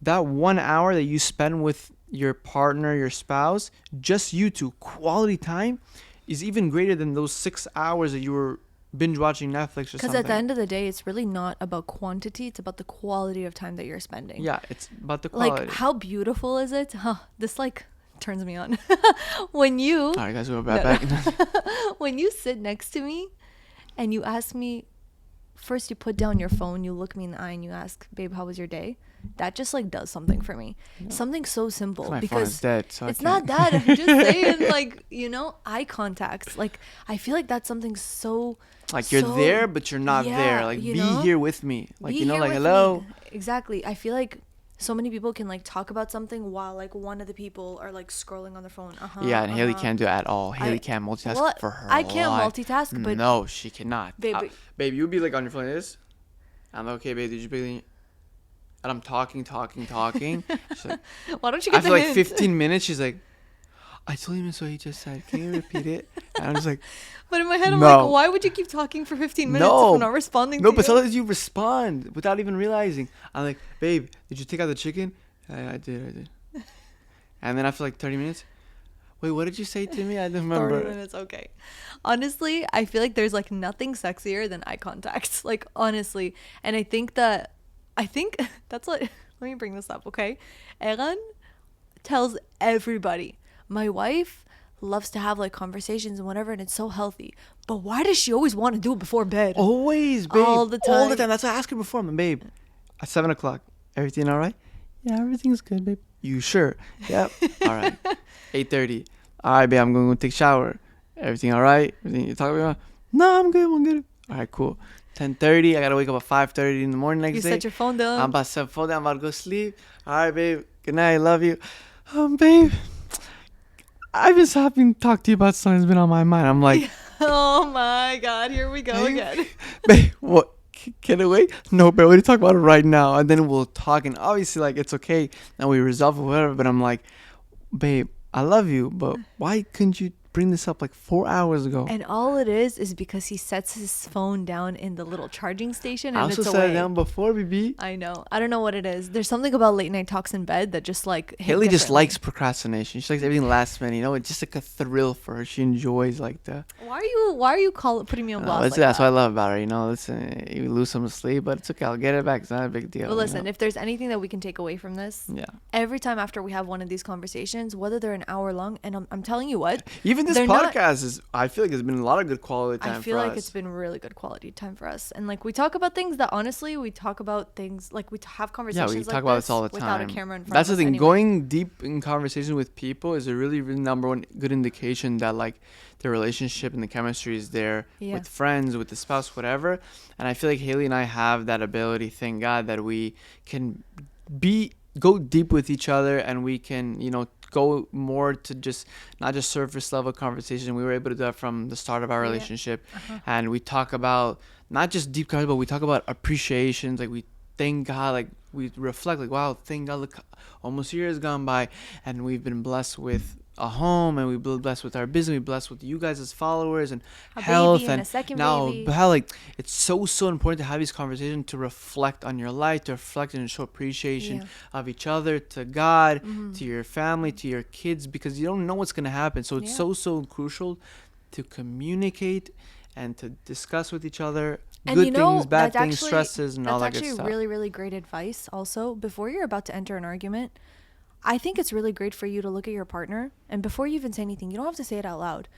S2: that 1 hour that you spend with your partner, your spouse, just you two, quality time, is even greater than those 6 hours that you were binge watching Netflix or something.
S1: Because at the end of the day, it's really not about quantity, it's about the quality of time that you're spending.
S2: Yeah, it's about the quality.
S1: Like, how beautiful is it? This like turns me on. When you
S2: all right, guys, we'll be back.
S1: When you sit next to me and you ask me, first you put down your phone, you look me in the eye and you ask, babe, how was your day? That just like does something for me. Something so simple.
S2: My
S1: because
S2: phone is dead, so
S1: it's not that. I'm just saying, like, eye contact. Like, I feel like that's something so
S2: like you're there, but you're not there. Like, be here with me. Like, like, hello.
S1: Me. Exactly. I feel like so many people can like talk about something while like one of the people are like scrolling on their phone.
S2: Yeah, and Haley can't do it at all. Haley can't multitask for her
S1: I can't
S2: life.
S1: multitask, but
S2: no, she cannot.
S1: Babe,
S2: babe, you'd be like on your phone like this. I'm like, okay, babe, did you be? And I'm talking. She's like,
S1: why don't you get
S2: after
S1: the
S2: like
S1: hint?
S2: 15 minutes, she's like, I told him what he just said. Can you repeat it? And I'm just like,
S1: but in my head, I'm like, why would you keep talking for 15 minutes if we're not responding to you?
S2: No, but sometimes you respond without even realizing. I'm like, babe, did you take out the chicken? I did. And then after like 30 minutes, wait, what did you say to me? I don't remember.
S1: 30 minutes, okay. Honestly, I feel like there's like nothing sexier than eye contact. Like, honestly. And I think that's what, let me bring this up, okay? Eran tells everybody, my wife loves to have like conversations and whatever, and it's so healthy. But why does she always want to do it before bed?
S2: Always, babe.
S1: All the time.
S2: That's why I asked her before, man, babe. At 7:00, everything all right? Yeah, everything's good, babe. You sure? Yep. All right. 8:30. All right, babe. I'm going to go take a shower. Everything all right? Everything you talking about? No, I'm good. I'm good. All right, cool. 10:30. I gotta wake up at 5:30 in the morning next day.
S1: You set your phone down.
S2: I'm about to set the phone down. I'm about to go sleep. All right, babe. Good night. Love you. Babe. I've been stopping to talk to you about something that's been on my mind. I'm like,
S1: oh my God, here we go again.
S2: Babe, what? Can it wait? No, babe, we talk about it right now. And then we'll talk. And obviously, like, it's okay. And we resolve it, whatever. But I'm like, babe, I love you. But why couldn't you bring this up like 4 hours ago?
S1: And all it is because he sets his phone down in the little charging station and
S2: I also
S1: it's
S2: set
S1: away.
S2: it down before, BB.
S1: I know. I don't know what it is. There's something about late night talks in bed that just like hit
S2: Haley just
S1: differently.
S2: likes procrastination. She likes everything last minute. You know, it's just like a thrill for her. She enjoys like the.
S1: Why are you putting me on blast like
S2: That's
S1: that?
S2: what I love about her. You know, listen, you lose some sleep, but it's okay. I'll get it back. It's not a big deal.
S1: Well, listen,
S2: you know?
S1: if there's anything that we can take away from this,
S2: Yeah.
S1: every time after we have one of these conversations, whether they're an hour long, and I'm telling you what,
S2: Even this
S1: they're not-
S2: podcast is. I feel like it's been a lot of good quality time.
S1: I feel
S2: for
S1: like
S2: us.
S1: it's been really good quality time for us. And like we talk about things that honestly, we talk about things like we have
S2: Yeah,
S1: conversations
S2: we
S1: like
S2: talk about this all the
S1: without
S2: time.
S1: a camera in front
S2: That's
S1: of
S2: the
S1: us
S2: thing.
S1: anyway.
S2: Going deep in conversation with people is a really, really number one good indication that like the relationship and the chemistry is there
S1: Yeah.
S2: with friends, with the spouse, whatever. And I feel like Haley and I have that ability. Thank God that we can go deep with each other, and we can, you know, go more to just not just surface level conversation. We were able to do that from the start of our
S1: Yeah.
S2: relationship. And we talk about not just deep conversation, but we talk about appreciations. Like we thank God, like we reflect, like, wow, thank God, look, almost a year has gone by, and we've been blessed with a home, and we've been blessed with our business, we've been blessed with you guys as followers, and
S1: A
S2: health,
S1: baby and
S2: and
S1: a second
S2: now
S1: baby.
S2: how like it's so important to have these conversations, to reflect on your life, to reflect and show appreciation
S1: Yeah.
S2: of each other, to God,
S1: Mhm.
S2: to your family, to your kids, because you don't know what's gonna happen. So it's
S1: Yeah.
S2: so crucial to communicate and to discuss with each other
S1: And
S2: good
S1: you know,
S2: things, bad
S1: that's
S2: things,
S1: actually-
S2: stresses, and all that
S1: That's
S2: good
S1: actually
S2: stuff.
S1: really, really great advice. Also, before you're about to enter an argument, I think it's really great for you to look at your partner, and before you even say anything, you don't have to say it out loud.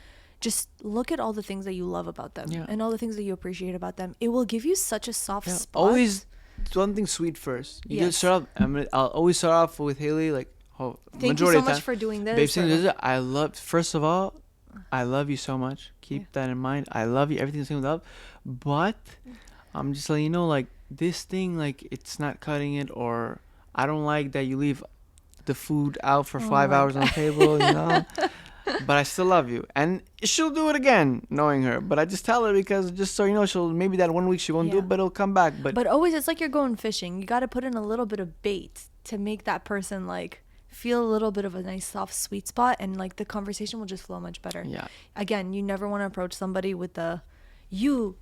S1: Just look at all the things that you love about them
S2: Yeah.
S1: and all the things that you appreciate about them. It will give you such a soft
S2: Yeah,
S1: spot.
S2: always do one thing sweet first. You
S1: Yes.
S2: just start off. I'll always start off with Haley, like
S1: Thank you
S2: majority
S1: so
S2: of the
S1: much
S2: time.
S1: for doing this.
S2: Babe,
S1: or-
S2: saying this, I love. First of all, I love you so much. Keep
S1: Yeah.
S2: that in mind. I love you. Everything's the same with love, but I'm just letting you know, like this thing, like it's not cutting it, or I don't like that you leave the food out for
S1: Oh
S2: 5
S1: my
S2: hours on the table. You know. But I still love you, and she'll do it again, knowing her. But I just tell her because just so you know, she'll maybe that 1 week she won't do
S1: Yeah.
S2: it, but it'll come back.
S1: But always, it's like you're going fishing. You got to put in a little bit of bait to make that person like feel a little bit of a nice soft sweet spot, and like the conversation will just flow much better.
S2: yeah.
S1: Again, you never want to approach somebody with the you,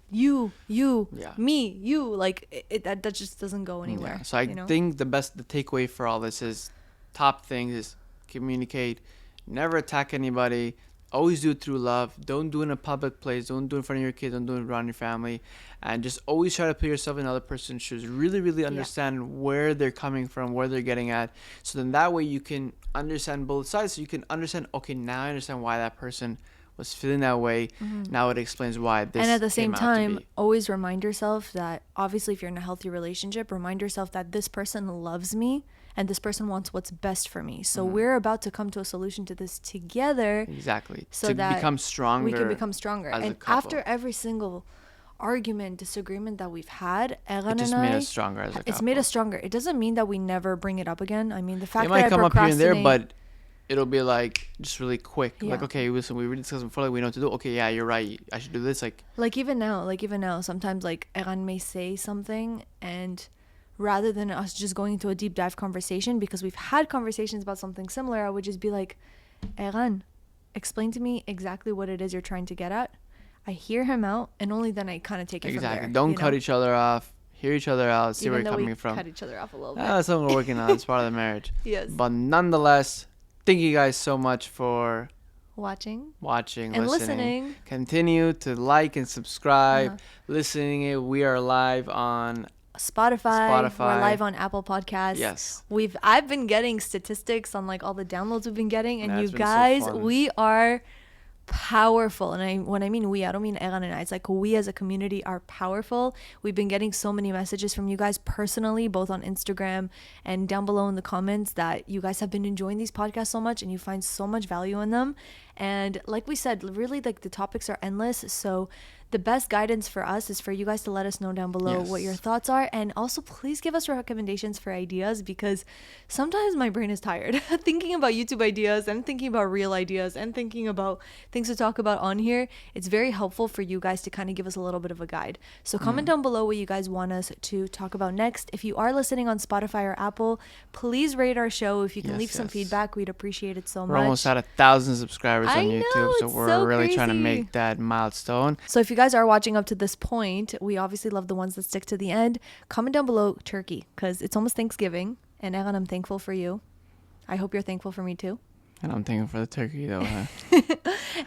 S2: Yeah.
S1: me, you. Like that just doesn't go anywhere.
S2: Yeah. So I
S1: you know?
S2: think the takeaway for all this is top things is communicate, never attack anybody, always do it through love. Don't do it in a public place. Don't do it in front of your kids. Don't do it around your family. And just always try to put yourself in another person's shoes. Really, really understand where they're coming from, where they're getting at. So then that way you can understand both sides. So you can understand, okay, now I understand why that person was feeling that way. Now it explains why this
S1: And at the same
S2: came out to
S1: time,
S2: be.
S1: always remind yourself that obviously if you're in a healthy relationship, remind yourself that this person loves me and this person wants what's best for me. So we're about to come to a solution to this together.
S2: Exactly.
S1: So
S2: to
S1: that
S2: become stronger.
S1: We can become stronger.
S2: as a
S1: And
S2: couple.
S1: after every single argument, disagreement that we've had, Eran
S2: It just
S1: and
S2: made
S1: I,
S2: us stronger as a couple.
S1: it's made us stronger. It doesn't mean that we never bring it up again. I mean, the fact
S2: It
S1: that
S2: might
S1: I
S2: come up here and there,
S1: procrastinate-
S2: but it'll be like just really quick.
S1: Yeah.
S2: Like, okay, listen, we already discussed before, like we know what to do. Okay, yeah, you're right. I should do this. Like,
S1: like even now, sometimes like Eran may say something, and rather than us just going into a deep dive conversation, because we've had conversations about something similar, I would just be like, Eran, explain to me exactly what it is you're trying to get at. I hear him out, and only then I kind of take it from
S2: exactly.
S1: there.
S2: Don't
S1: you
S2: cut
S1: know?
S2: each other off. Hear each other out. See where
S1: Even
S2: you're
S1: though we
S2: coming from.
S1: cut each other off a little bit.
S2: That's something we're working on. It's part of the marriage.
S1: Yes.
S2: But nonetheless, thank you guys so much for
S1: Watching
S2: watching,
S1: and
S2: listening.
S1: listening.
S2: Continue to like and subscribe.
S1: Uh-huh.
S2: Listening. We are live on
S1: Spotify.
S2: Spotify.
S1: We're live on Apple Podcasts.
S2: Yes.
S1: I've been getting statistics on like all the downloads we've been getting, and
S2: That's
S1: you
S2: been so
S1: guys,
S2: fun.
S1: we are powerful. And when I mean we, I don't mean Eran and I. It's like we as a community are powerful. We've been getting so many messages from you guys personally, both on Instagram and down below in the comments, that you guys have been enjoying these podcasts so much and you find so much value in them. And like we said, really, like, the topics are endless. So the best guidance for us is for you guys to let us know down below what your
S2: Yes.
S1: thoughts are. And also, please give us recommendations for ideas, because sometimes my brain is tired thinking about YouTube ideas and thinking about real ideas and thinking about things to talk about on here. It's very helpful for you guys to kind of give us a little bit of a guide. So comment down below what you guys want us to talk about next. If you are listening on Spotify or Apple, please rate our show. If you can
S2: Yes,
S1: leave some
S2: yes.
S1: feedback, we'd appreciate it so
S2: We're
S1: much.
S2: almost at 1,000 subscribers
S1: I
S2: on
S1: know,
S2: YouTube, so
S1: it's
S2: we're
S1: so
S2: really trying to
S1: crazy.
S2: make that milestone.
S1: So if you guys are watching up to this point, we obviously love the ones that stick to the end. Comment down below Turkey, because it's almost Thanksgiving. And Eran, I'm thankful for you. I hope you're thankful for me too.
S2: And I'm thankful for the turkey, though. Huh?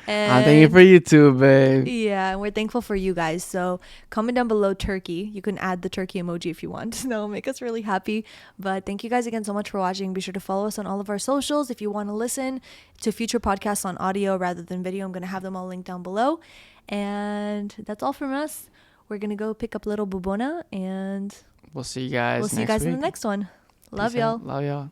S1: And
S2: I'm thankful for you too, babe.
S1: yeah, and we're thankful for you guys. So comment down below Turkey. You can add the turkey emoji if you want. That'll make us really happy. But thank you guys again so much for watching. Be sure to follow us on all of our socials. If you want to listen to future podcasts on audio rather than video, I'm going to have them all linked down below. And that's all from us. We're going to go pick up little Bubona, and
S2: We'll see you guys
S1: we'll see you
S2: next
S1: guys in the
S2: week.
S1: next one. Love
S2: Peace out.
S1: y'all.
S2: Love y'all.